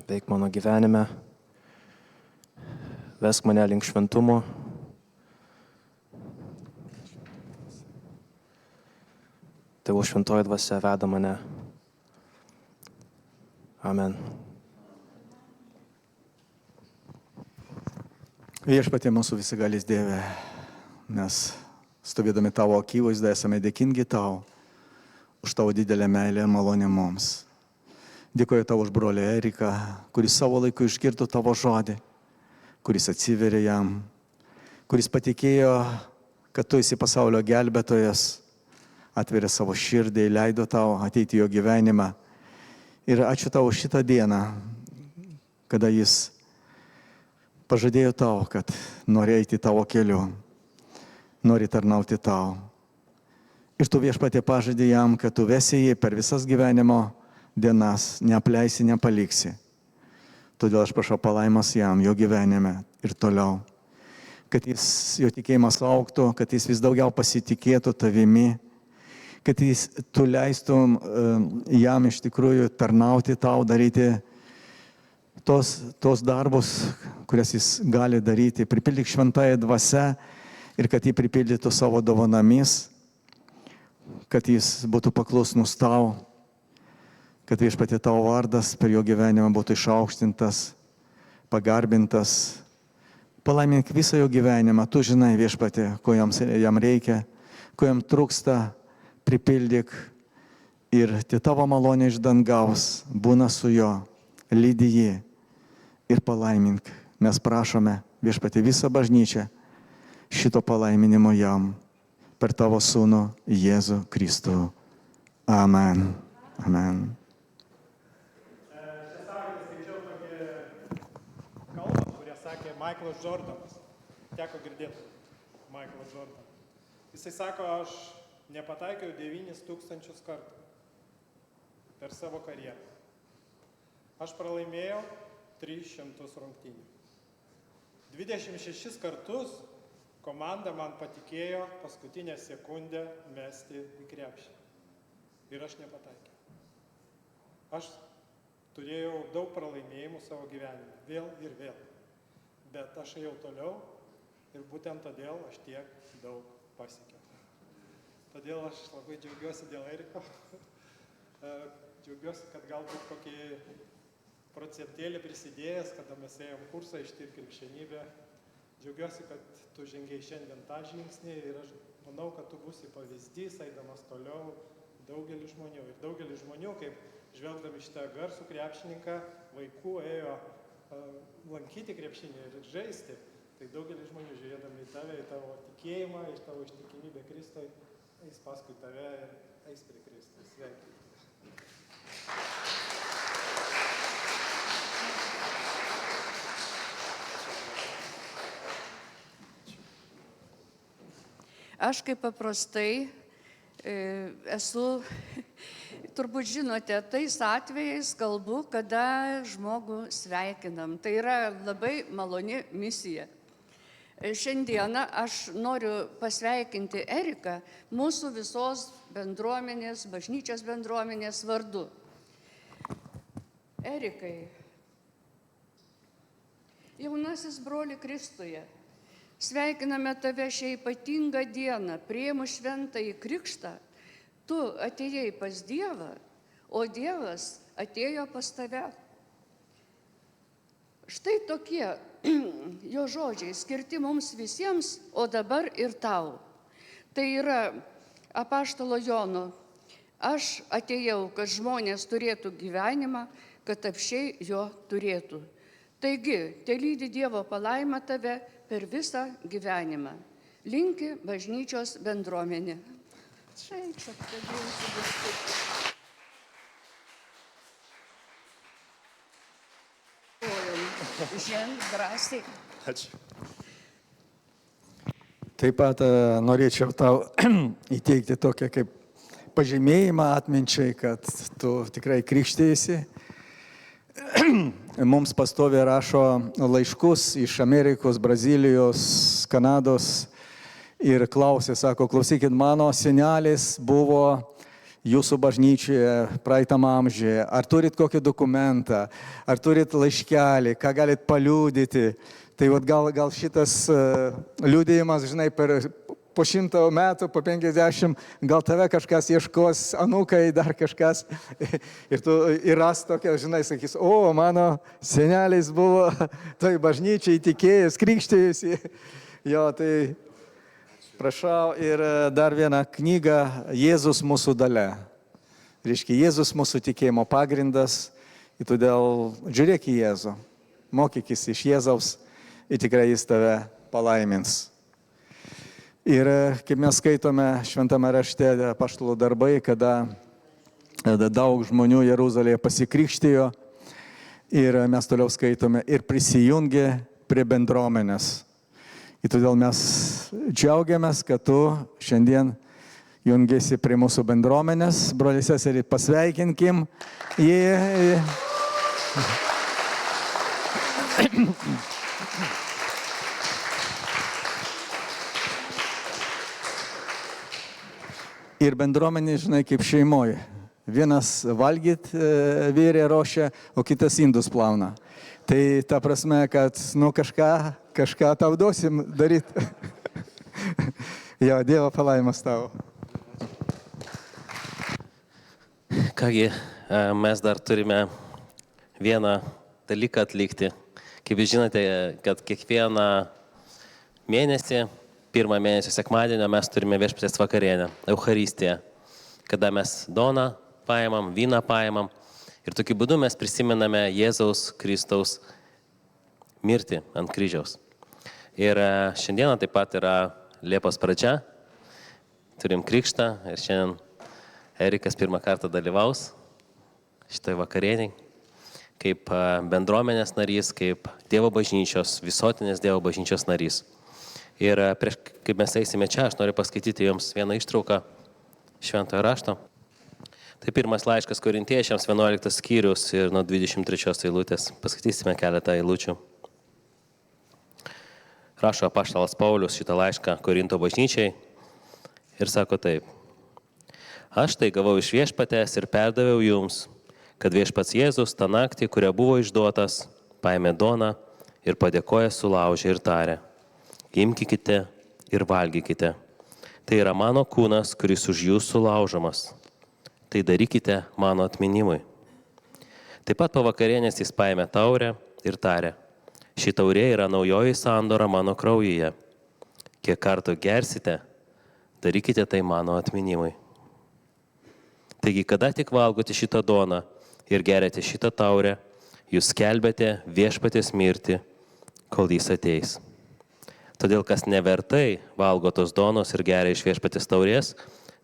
Veik mano gyvenime. Vesk mane link šventumo. Tavo šventoji dvasia veda mane. Amen. Viešpatie mūsų visagalys Dieve, mes stovėdami tavo akivaizdoje esame dėkingi tau už tavo didelę meilę ir malonę mums. Dėkoju tau už brolį Eriką, kuris savo laiku išgirdo tavo žodį, kuris atsiverė jam, kuris patikėjo, kad tu esi pasaulio gelbėtojas, atverė savo širdį, leido tau ateiti jo gyvenimą. Ir ačiū tau už šitą dieną, kada jis pažadėjo tau, kad nori eiti tavo keliu, nori tarnauti tau. Ir tu Viešpatie pažadė jam, kad tu vesi jį per visas gyvenimo dienas, neapleisi, nepaliksi. Todėl aš prašau palaimas jam, jo gyvenime ir toliau. Kad jo tikėjimas augtų, kad jis vis daugiau pasitikėtų tavimi, kad tu leistum jam iš tikrųjų tarnauti tau, daryti tos darbus, kurias jis gali daryti. Pripildyk šventąją dvasią ir kad jį pripildytų savo dovanomis, kad jis būtų paklusnus tau, kad Viešpatie tavo vardas per jo gyvenimą būtų išaukštintas, pagarbintas. Palaimink visą jo gyvenimą, tu žinai, Viešpatie, ko jam reikia, ko jam trūksta, pripildyk ir tie tavo malonė iš dangaus būna su jo, lydi jį ir palaimink. Mes prašome, Viešpatie, visą bažnyčią šito palaiminimo jam per tavo sūnų Jėzų Kristų. Amen. Amen. Šią savaitę skaičiau tokį kalbą, kurią sakė Michaelas Jordanas. Teko girdėti Michaelas Jordanas. Jisai sako, aš nepataikiau 9000 kartų per savo karjerą. Aš pralaimėjau 300 rungtynių. 26 kartus komanda man patikėjo paskutinę sekundę mesti į krepšį. Ir aš nepataikiau. Aš turėjau daug pralaimėjimų savo gyvenime, vėl ir vėl. Bet aš ėjau toliau ir būtent todėl aš tiek daug pasiekiau. Todėl aš labai džiaugiuosi dėl Eriko. Džiaugiuosi, kad galbūt kokį procentėlį prisidėjęs, kada mes ėjom kursą ištirti krikščionybę. Džiaugiuosi, kad tu žengiai šiandien tą žingsnį ir aš manau, kad tu būsi pavyzdys, eidamas toliau daugelį žmonių. Ir daugelį žmonių, kaip žvelgdami šitą garsų krepšininką, vaikų ėjo lankyti krepšinį ir žaisti. Tai daugelį žmonių žiūrėdami į tave, į tavo tikėjimą, į tavo ištikimybę Kristui, eis paskui tave ir eis prie Kristus. Sveiki. Aš kaip paprastai esu, turbūt žinote, tais atvejais kalbu, kada žmogų sveikinam. Tai yra labai maloni misija. Šiandieną aš noriu pasveikinti Eriką mūsų visos bendruomenės, bažnyčios bendruomenės vardu. Erikai, jaunasis broli Kristuje, sveikiname tave šią ypatingą dieną, priėmus šventąjį krikštą. Tu atėjai pas Dievą, o Dievas atėjo pas tave. Štai tokie jo žodžiai skirti mums visiems, o dabar ir tau. Tai yra apaštalo Jono. Aš atėjau, kad žmonės turėtų gyvenimą, kad apsčiai jo turėtų. Taigi, telydi Dievo palaima tave per visą gyvenimą. Linki bažnyčios bendruomenė. Žen, drąsiai. Ačiū. Taip pat norėčiau tau įteikti tokią kaip pažymėjimą atminčiai, kad tu tikrai krikštėsi. Mums pastoviai rašo laiškus iš Amerikos, Brazilijos, Kanados ir klausė, sako, klausykit, mano senelis buvo jūsų bažnyčioje praeitam amžiuje, ar turit kokį dokumentą, ar turit laiškelį, ką galit paliudyti. Tai gal šitas liudijimas, žinai, po 100 metų, po 50, gal tave kažkas ieškos, anūkai, dar kažkas. Ir ras tokia, žinai, sakys, o, mano senelis buvo toj bažnyčiai tikėjęs, krikštėjusi. Jo, tai prašau, ir dar vieną knygą Jėzus mūsų dalia. Reiškia, Jėzus mūsų tikėjimo pagrindas, ir todėl žiūrėk į Jėzų, mokykis iš Jėzaus ir tikrai jis tave palaimins. Ir kaip mes skaitome šventame rašte apaštalų darbai, kada daug žmonių Jeruzalėje pasikrikštijo ir mes toliau skaitome ir prisijungė prie bendruomenės. Ir todėl mes džiaugiamės, kad tu šiandien jungiasi prie mūsų bendruomenės. Broliai seserį, pasveikinkim. Ir bendruomenė, žinai, kaip šeimoje. Vienas valgyt vyrė ruošia, o kitas indus plauna. Tai ta prasme, kad kažką tau duosim daryti. Jo, Dievo palaimas tau. Kągi, mes dar turime vieną dalyką atlikti. Kaip jūs žinote, kad kiekvieną mėnesį, pirmą mėnesio sekmadienio mes turime viešpaties vakarienę, Eucharistiją, kada mes duoną paimam, vyną paimam ir tokiu būdu mes prisimename Jėzaus Kristaus mirtį ant kryžiaus. Ir šiandieną taip pat yra Liepos pradžia turim krikštą ir šiandien Erikas pirmą kartą dalyvaus šitoj vakarieniai kaip bendruomenės narys, kaip Dievo bažnyčios, visuotinės Dievo bažnyčios narys. Ir prieš, kaip mes eisime čia, aš noriu paskaityti jums vieną ištrauką Šventojo rašto. Tai pirmas laiškas Korintiečiams 11 skyrius ir nuo 23 eilutės. Paskaitysime keletą eilučių. Rašo apaštalas Paulius šitą laišką Korinto bažnyčiai ir sako taip. Aš tai gavau iš viešpatės ir perdaviau jums, kad viešpats Jėzus tą naktį, kurią buvo išduotas, paėmė duoną ir padėkoja sulaužė ir tarė. Imkite ir valgykite. Tai yra mano kūnas, kuris už jūs sulaužomas. Tai darykite mano atminimui. Taip pat po vakarienės jis paėmė taurę ir tarė. Ši taurė yra naujoji sandora mano kraujyje. Kiek kartų gersite, darykite tai mano atminimui. Taigi, kada tik valgote šitą duoną ir geriate šitą taurę, jūs skelbiate viešpaties mirtį, kol jis ateis. Todėl, kas nevertai valgo tos duonos ir geria iš viešpaties taurės,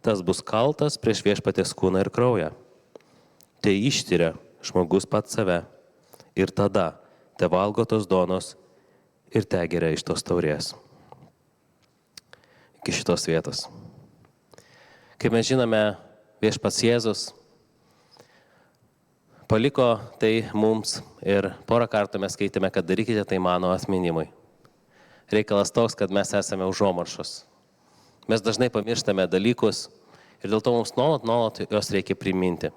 tas bus kaltas prieš viešpaties kūną ir kraują. Tai ištiria žmogus pats save ir tada te valgo tos duonos ir te geria iš tos taurės. Iki šitos vietos. Kaip mes žinome, viešpats Jėzus paliko tai mums ir porą kartų mes skaitėme, kad darykite tai mano atminimui. Reikalas toks, kad mes esame užuomaršos. Mes dažnai pamirštame dalykus ir dėl to mums nuolat jos reikia priminti.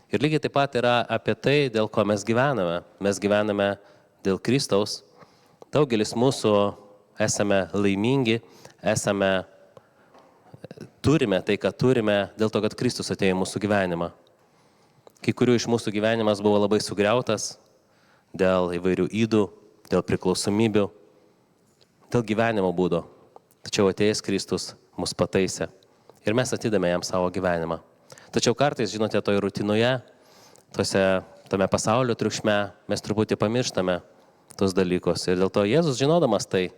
Ir lygiai taip pat yra apie tai, dėl ko mes gyvename. Mes gyvename dėl Kristaus. Daugelis mūsų esame laimingi, turime tai, ką turime, dėl to, kad Kristus atėjo į mūsų gyvenimą. Kai kurių iš mūsų gyvenimas buvo labai sugriautas dėl įvairių ydų, dėl priklausomybių, dėl gyvenimo būdo. Tačiau atėjęs Kristus mus pataisė ir mes atidame jam savo gyvenimą. Tačiau kartais, žinote, toje rutinoje, tame pasaulio triukšme mes truputį pamirštame tos dalykus. Ir dėl to Jėzus, žinodamas tai,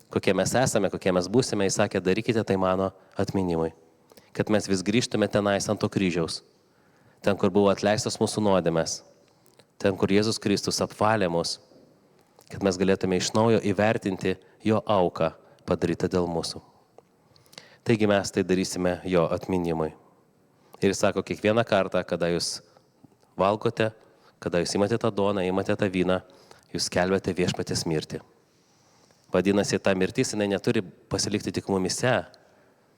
kokie mes esame, kokie mes būsime, jis sakė, darykite tai mano atminimui. Kad mes vis grįžtume tenais ant to kryžiaus. Ten, kur buvo atleistos mūsų nuodėmės. Ten, kur Jėzus Kristus apvalė mus. Kad mes galėtume iš naujo įvertinti jo auką padarytą dėl mūsų. Taigi mes tai darysime jo atminimui. Ir jis sako, kiekvieną kartą, kada jūs valgote, kada jūs imate tą duoną, imate tą vyną, jūs skelbiate viešpaties mirtį. Vadinasi, ta mirtis, jinai neturi pasilikti tik mumise,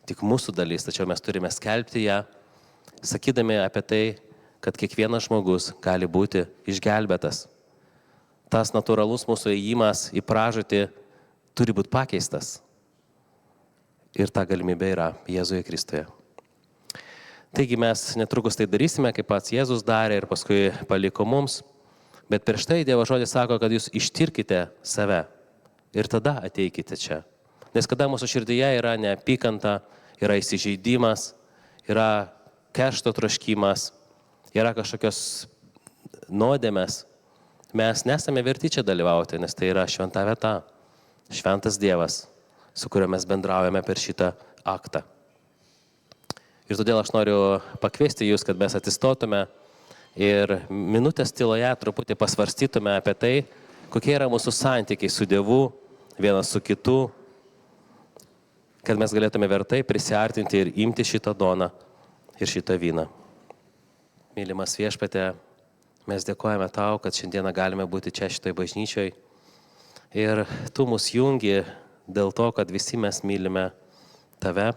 tik mūsų dalis, tačiau mes turime skelbti ją, sakydami apie tai, kad kiekvienas žmogus gali būti išgelbėtas. Tas natūralus mūsų ėjimas į pražūtį turi būti pakeistas. Ir ta galimybė yra Jėzuje Kristuje. Taigi mes netrukus tai darysime, kaip pats Jėzus darė ir paskui paliko mums. Bet prieš tai Dievo žodis sako, kad jūs ištirkite save ir tada ateikite čia. Nes kada mūsų širdyje yra neapykanta, yra įsižeidimas, yra keršto troškimas, yra kažkokios nuodėmės, mes nesame verti čia dalyvauti, nes tai yra šventa vieta, šventas Dievas, su kuriuo mes bendraujame per šitą aktą. Ir todėl aš noriu pakviesti jūs, kad mes atsistotume ir minutės tyloje truputį pasvarstytume apie tai, kokie yra mūsų santykiai su Dievu, vienas su kitu, kad mes galėtume vertai prisiartinti ir imti šitą duoną ir šitą vyną. Mylimas viešpatie, mes dėkojame tau, kad šiandieną galime būti čia šitoj bažnyčioj. Ir tu mus jungi dėl to, kad visi mes mylime tave,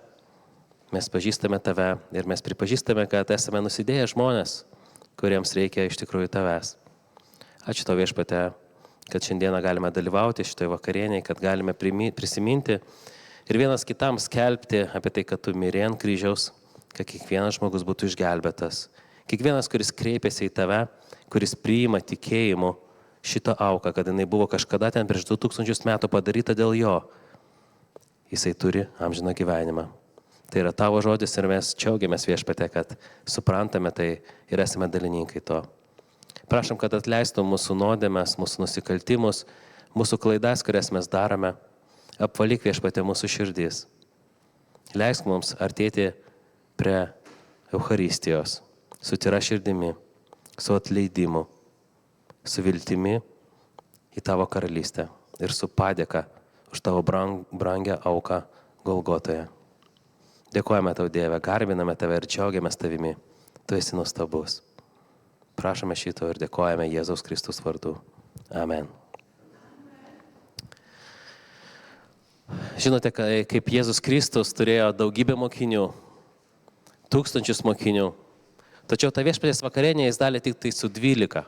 mes pažįstame tave ir mes pripažįstame, kad esame nusidėję žmonės, kuriems reikia iš tikrųjų tavęs. Ačiū tau viešpatie, kad šiandieną galime dalyvauti šitoj vakarieniai, kad galime prisiminti ir vienas kitam skelbti apie tai, kad tu mirė ant kryžiaus, kad kiekvienas žmogus būtų išgelbėtas. Kiekvienas, kuris kreipiasi į tave, kuris priima tikėjimu šitą auką, kad jinai buvo kažkada ten prieš 2000 metų padaryta dėl jo, jisai turi amžiną gyvenimą. Tai yra tavo žodis ir mes džiaugiamės viešpatie, kad suprantame tai ir esame dalininkai to. Prašom, kad atleistų mūsų nuodėmes, mūsų nusikaltimus, mūsų klaidas, kurias mes darome. Apvalyk viešpatie mūsų širdis. Leisk mums artėti prie Eucharistijos, su tyra širdimi, su atleidimu, su viltimi į tavo karalystę ir su padėka už tavo brangią auką Golgotoje. Dėkojame tau, Dieve, garbiname tave ir džiaugiamės tavimi. Tu esi nuostabus. Prašome šito ir dėkojame Jėzaus Kristus vardu. Amen. Žinote, kaip Jėzus Kristus turėjo daugybę mokinių, tūkstančius mokinių. Tačiau tą viešpaties vakarienę jis dalė tik tai su 12,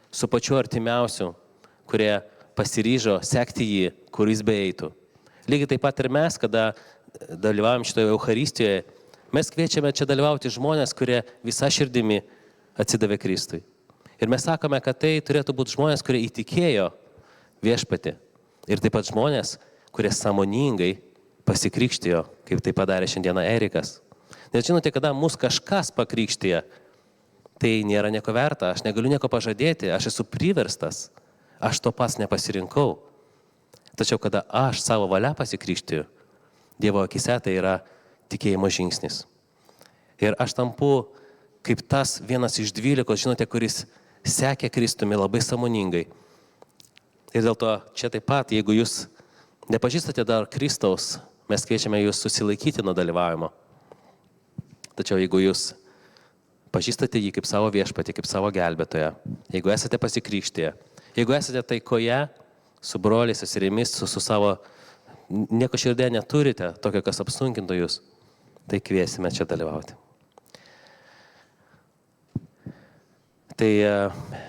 su pačiu artimiausiu, kurie pasiryžo sekti jį, kur jis beeitų. Lygiai taip pat ir mes, kada dalyvaujam šitoje Eucharistijoje, mes kviečiame čia dalyvauti žmonės, kurie visą širdimi atsidavė Kristui. Ir mes sakome, kad tai turėtų būti žmonės, kurie įtikėjo viešpatį. Ir taip pat žmonės, kurie sąmoningai pasikrikštijo, kaip tai padarė šiandieną Erikas. Nes žinote, kada mus kažkas pakrikštija, tai nėra nieko verta, aš negaliu nieko pažadėti, aš esu priverstas, aš to pats nepasirinkau. Tačiau kada aš savo valia pasikrikštiju, Dievo akise tai yra tikėjimo žingsnis. Ir aš tampu kaip tas vienas iš 12, žinote, kuris sekė Kristumi labai sąmoningai. Ir dėl to čia taip pat, jeigu jūs nepažįstate dar Kristaus, mes kviečiame jūs susilaikyti nuo dalyvavimo. Tačiau jeigu jūs pažįstate jį kaip savo viešpatį, kaip savo gelbėtoją, jeigu esate pasikrikštiję, jeigu esate taikoje su broliais, seserimis, su savo nieko širdėje neturite, tokio, kas apsunkintų jūs, tai kviesime čia dalyvauti. Tai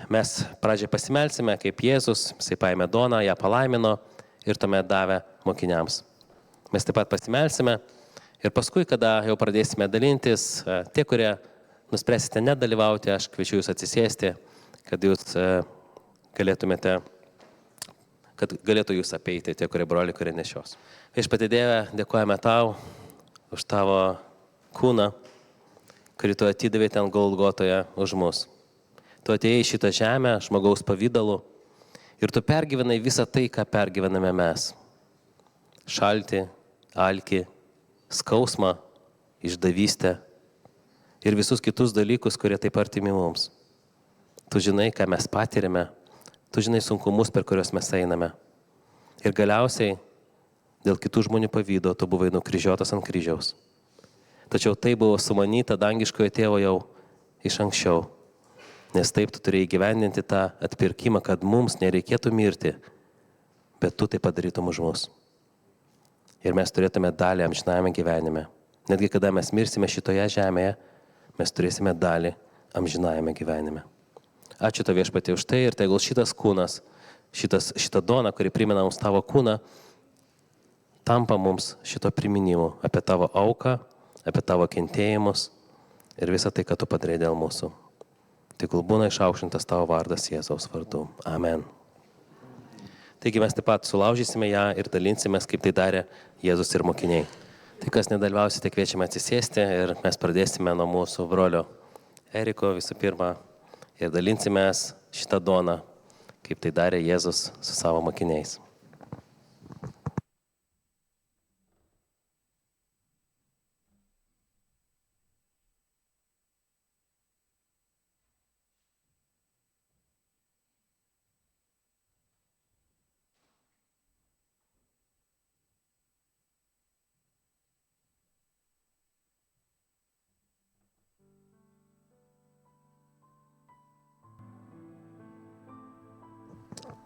mes pradžiai pasimelsime, kaip Jėzus, jisai paėmė duoną, ją palaimino ir tuomet davė mokiniams. Mes taip pat pasimelsime ir paskui, kada jau pradėsime dalintis, tie, kurie nuspręsite nedalyvauti, aš kviečiu jūs atsisėsti, kad jūs galėtumėte, kad galėtų jūs apeiti tie, kurie broliai, kurie nešios. Viešpatie Dieve, dėkojame tau už tavo kūną, kurį tu atidavė ten Golgotoje už mus. Tu atėjai į šitą žemę žmogaus pavidalu ir tu pergyvenai visą tai, ką pergyvename mes. Šaltį, alkį, skausmą, išdavystę ir visus kitus dalykus, kurie taip artimi mums. Tu žinai, ką mes patirime, tu žinai sunkumus, per kuriuos mes einame. Ir galiausiai dėl kitų žmonių pavydo tu buvai nukryžiuotas ant kryžiaus. Tačiau tai buvo sumanyta dangiškojo tėvo jau iš anksčiau. Nes taip tu turėjai įgyvendinti tą atpirkimą, kad mums nereikėtų mirti, bet tu tai padarytum už mus. Ir mes turėtume dalį amžinajame gyvenime. Netgi kada mes mirsime šitoje žemėje, mes turėsime dalį amžinajame gyvenime. Ačiū tau viešpatie už tai ir tegul šitas kūnas, šita duona, kuri primena mums tavo kūną, tampa mums šito priminimu apie tavo auką, apie tavo kentėjimus ir visą tai, ką tu padarei dėl mūsų. Tegul būna išaukštintas tavo vardas Jėzaus vardu. Amen. Taigi mes taip pat sulaužysime ją ir dalinsimės, kaip tai darė Jėzus ir mokiniai. Tai kas nedalyvausite, kviečiame atsisėsti ir mes pradėsime nuo mūsų brolio Eriko visų pirma ir dalinsimės šitą duoną, kaip tai darė Jėzus su savo mokiniais.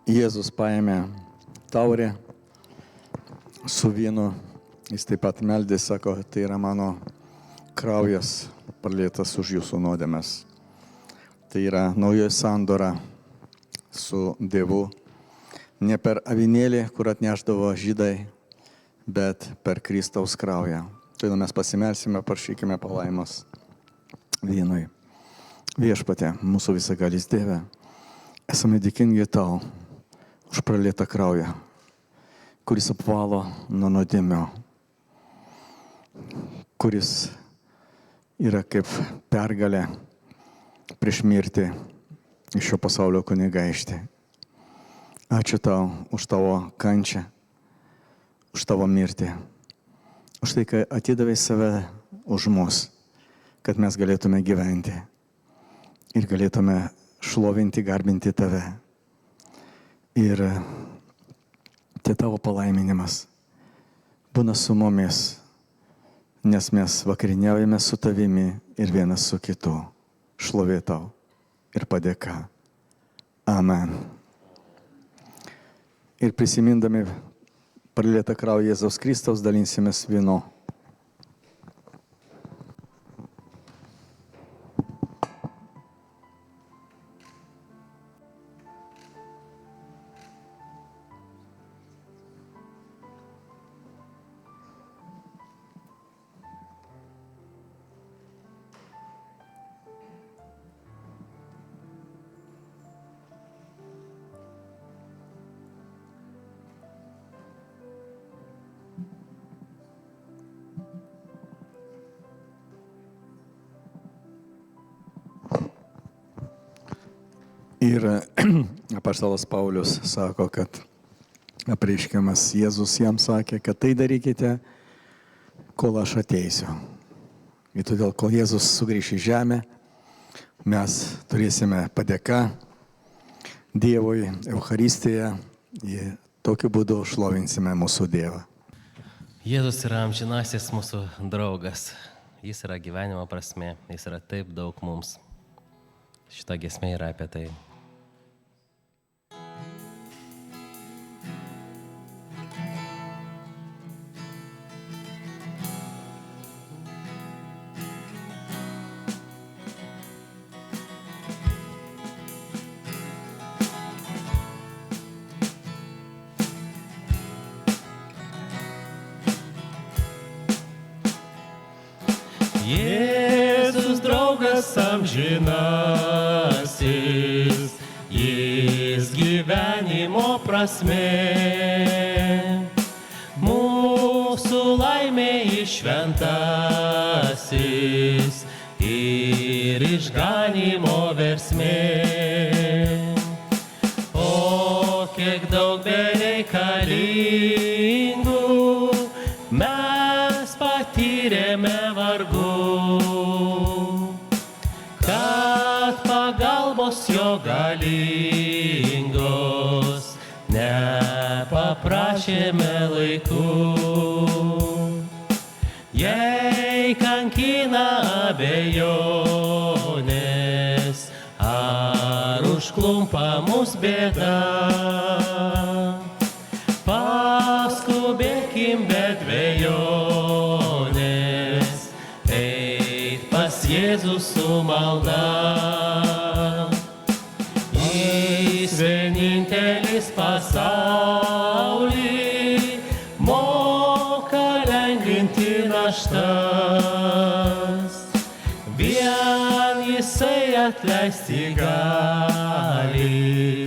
Jėzus paėmė taurę su vynu, jis taip pat meldė, sako, tai yra mano kraujas pralietas už jūsų nuodėmes. Tai yra naujoji sandora su Dievu, ne per avinėlį, kur atnešdavo žydai, bet per Kristaus kraują. Todėl mes pasimelsime, prašykime palaimos vynui. Viešpatie, mūsų visagalis Dieve, esame dėkingi tau už pralietą kraują, kuris apvalo nuo nuodėmių, kuris yra kaip pergalė prieš mirtį iš šio pasaulio kunigaikštį. Ačiū tau už tavo kančią, už tavo mirtį, už tai, kad atidavai save už mus, kad mes galėtume gyventi ir galėtume šlovinti, garbinti tave. Ir tai tavo palaiminimas būna su mumis, nes mes vakarieniaujame su tavimi ir vienas su kitu. Šlovė tau ir padėka. Amen. Ir prisimindami pralietą kraują Jėzaus Kristaus dalinsimės vynu. Ir apaštalas Paulius sako, kad apreiškiamas Jėzus jam sakė, kad tai darykite, kol aš ateisiu. Ir todėl, kol Jėzus sugrįš į žemę, mes turėsime padėką Dievui Eucharistiją ir tokiu būdu šlovinsime mūsų Dievą. Jėzus yra amžinasis mūsų draugas. Jis yra gyvenimo prasmė. Jis yra taip daug mums. Šita giesmė yra apie tai. Jėzus draugas amžinasis, jis gyvenimo prasmė, mūsų laimė šventasis ir išganimo versmė. O kiek daug bereikalingų mes patyrėme vargų, kad pagalbos jo galingos nepaprašėme laiku. Jei kankina abejonės, ar užklumpa mus bėda, paskubėkim be dvejonės, eit pas Jėzų su malda. Jis vienintelis pasaulį moka lengvinti naštas, vien jisai atleisti gali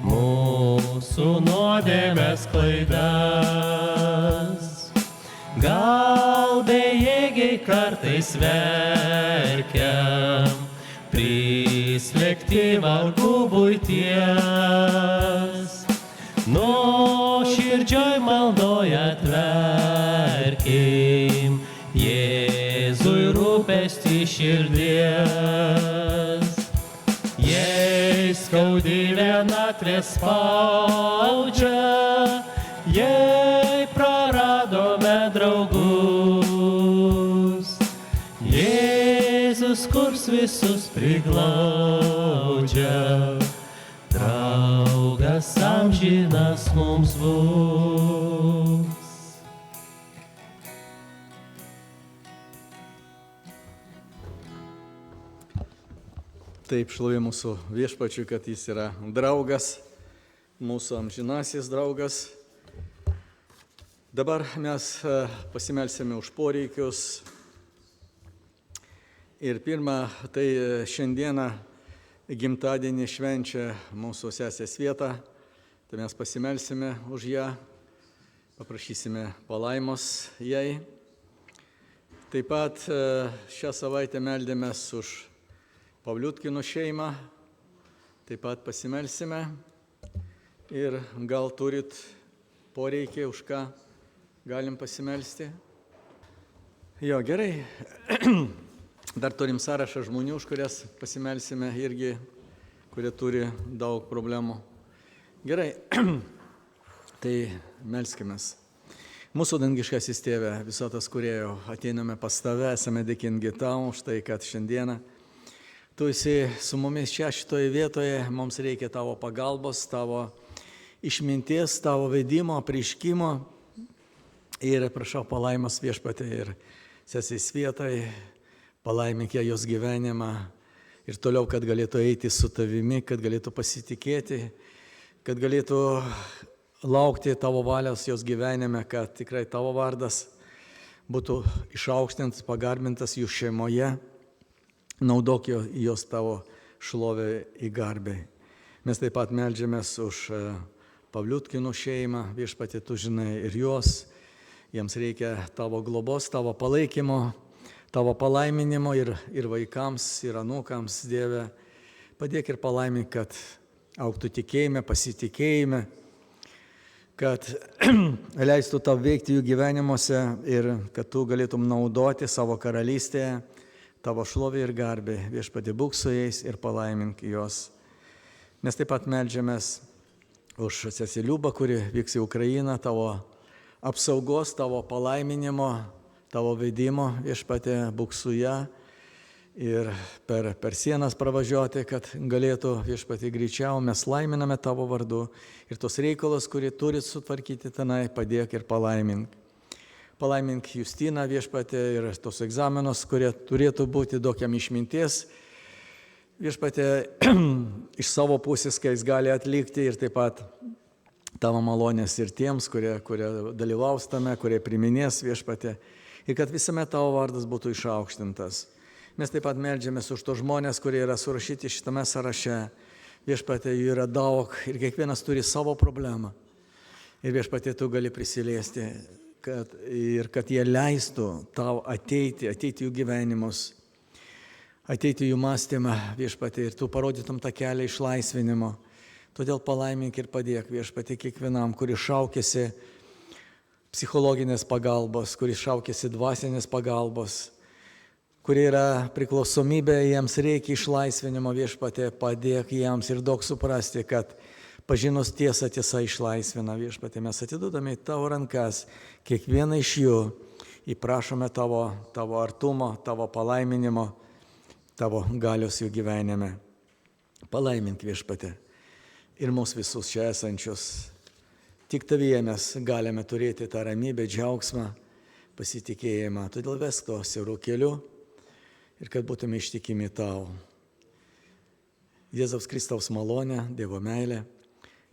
mūsų nuodėmės klaidas. Gal bejėgiai kartais verkiam, prislėgti vargų buities, nuoširdžioj maldoj atverkim Jėzui rūpestį širdies. Jei skaudi vienatvė spaudžia, jei praradome draugus, Jėzus kurs visus priglaudžia, draugas amžinas mums bus. Taip, šlovė mūsų viešpačiui, kad jis yra draugas, mūsų amžinasis draugas. Dabar mes pasimelsime už poreikius. Ir pirma, tai šiandieną gimtadienį švenčia mūsų sesės Vieta. Tai mes pasimelsime už ją, paprašysime palaimos jai. Taip pat šią savaitę meldėmės už Pavliutkino šeimą, taip pat pasimelsime ir gal turit poreikį, už ką galim pasimelsti. Jo, gerai. Dar turim sąrašą žmonių, už kurias pasimelsime irgi, kurie turi daug problemų. Gerai. Tai melskimės. Mūsų dangiškasis Tėve, visotas Kūrėjo, ateiname pas Tave, esame dėkingi Tau už tai, kad šiandieną Tu esi su mumis čia šitoje vietoje, mums reikia Tavo pagalbos, Tavo išminties, Tavo vedimo, apreiškimo. Ir prašau palaimas Viešpatie ir sesės vietai, palaimink ją jos gyvenimą ir toliau, kad galėtų eiti su Tavimi, kad galėtų pasitikėti, kad galėtų laukti Tavo valios jos gyvenime, kad tikrai Tavo vardas būtų išaukštintas, pagarbintas jų šeimoje. Naudok jos Tavo šlovę į garbę. Mes taip pat meldžiamės už Pavliutkinų šeimą, Viešpatie, Tu žinai ir juos. Jiems reikia Tavo globos, Tavo palaikymo, Tavo palaiminimo ir vaikams, ir anūkams, Dieve. Padėk ir palaimink, kad augtų tikėjime, pasitikėjime, kad leistų Tau veikti jų gyvenimuose ir kad Tu galėtum naudoti savo karalystėje, Tavo šlovė ir garbė. Viešpatie, būk su jais ir palaimink juos. Mes taip pat meldžiamės už sesę Liubą, kuri vyks į Ukrainą, Tavo apsaugos, Tavo palaiminimo, Tavo vedimo. Viešpatie, būk su ją ir per sienas pravažiuoti, kad galėtų, Viešpatie, greičiau. Mes laiminame Tavo vardu ir tos reikalus, kurie turi sutvarkyti tenai, padėk ir palaimink. Palaimink Justiną, Viešpatie, ir tos egzamenus, kurie turėtų būti, duok jam išminties. Viešpatie, iš savo pusės, kai jis gali atlikti ir taip pat Tavo malonės ir tiems, kurie dalyvaus tame, kurie priminės, Viešpatie, ir kad visame Tavo vardas būtų išaukštintas. Mes taip pat meldžiamės už tos žmonės, kurie yra surašyti šitame sąraše. Viešpatie, jų yra daug ir kiekvienas turi savo problemą. Ir Viešpatie, Tu gali prisiliesti. Kad jie leistų Tau ateiti jų gyvenimus, ateiti jų mąstymą, Viešpatie, ir Tu parodytum tą kelią išlaisvinimo. Todėl palaimink ir padėk, Viešpatie, kiekvienam, kuris šaukėsi psichologinės pagalbos, kuris šaukėsi dvasinės pagalbos, kurie yra priklausomybė, jiems reikia išlaisvinimo, Viešpatie, padėk jiems ir daug suprasti, kad pažinus tiesą, tiesa išlaisvina. Viešpatie, mes atidodame į Tavo rankas kiekvieną iš jų, įprašome Tavo artumo, Tavo palaiminimo, Tavo galios jų gyvenime. Palaimink, Viešpatie, ir mūsų visus čia esančius. Tik Tavyje mes galime turėti tą ramybę, džiaugsmą, pasitikėjimą. Todėl vesk to siaurų kelių ir kad būtume ištikimi Tau. Jėzaus Kristaus malonė, Dievo meilė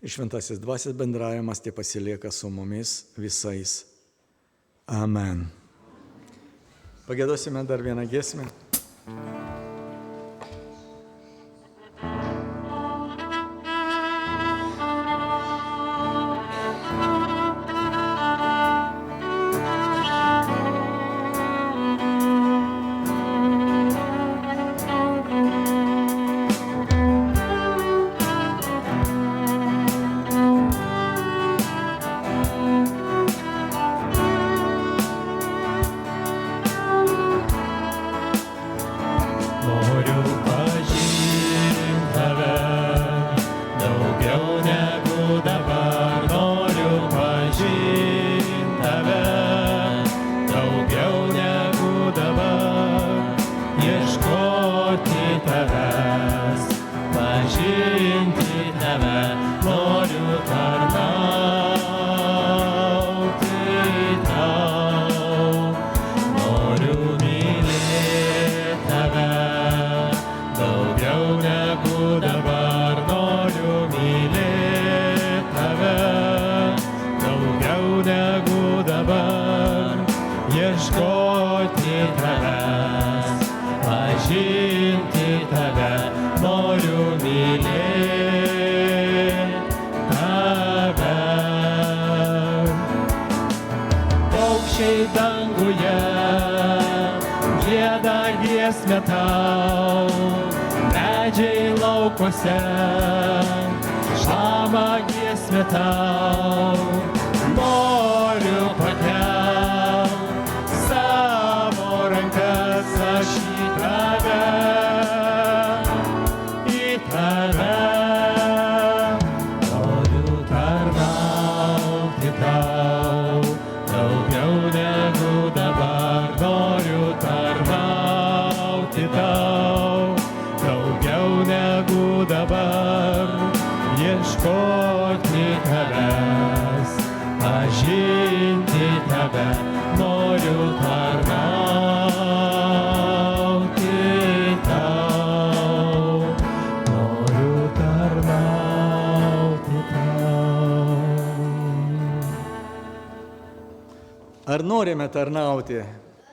ir šventasis dvasios bendravimas te pasilieka su mumis visais. Amen. Pagėdosime dar vieną giesmę. Noriu pakelt savo tarnauti tau, daugiau negu dabar, ieškoti tavęs, pažinti tave, noriu tarnauti tau, noriu tarnauti tau. Ar norime tarnauti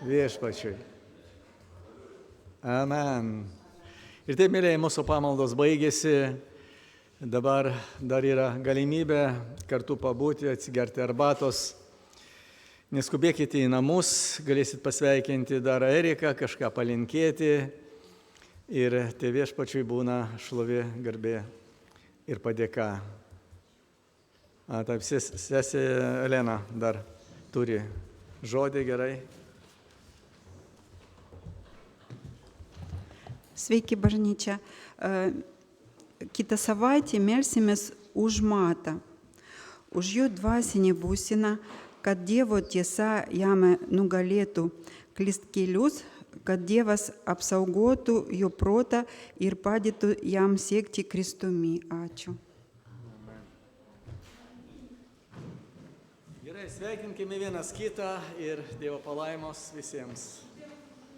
viešpačiui? Amen. Ir taip, mėlyje, mūsų pamaldos baigėsi. Dabar dar yra galimybė kartu pabūti, atsigerti arbatos. Neskubėkite į namus, galėsit pasveikinti dar Eriką, kažką palinkėti. Ir tai viešpačiui būna šlovė, garbė ir padėka. Taip, sesė Elena dar turi žodį, gerai. Sveiki, bažnyčia. Kitą savaitę melsimės už Matą, už jo dvasinį būseną, kad Dievo tiesa jame nugalėtų klystkelius, kad Dievas apsaugotų jo protą ir padėtų jam siekti Kristumi. Ačiū. Gerai, sveikinkime vienas kitą ir Dievo palaimos visiems.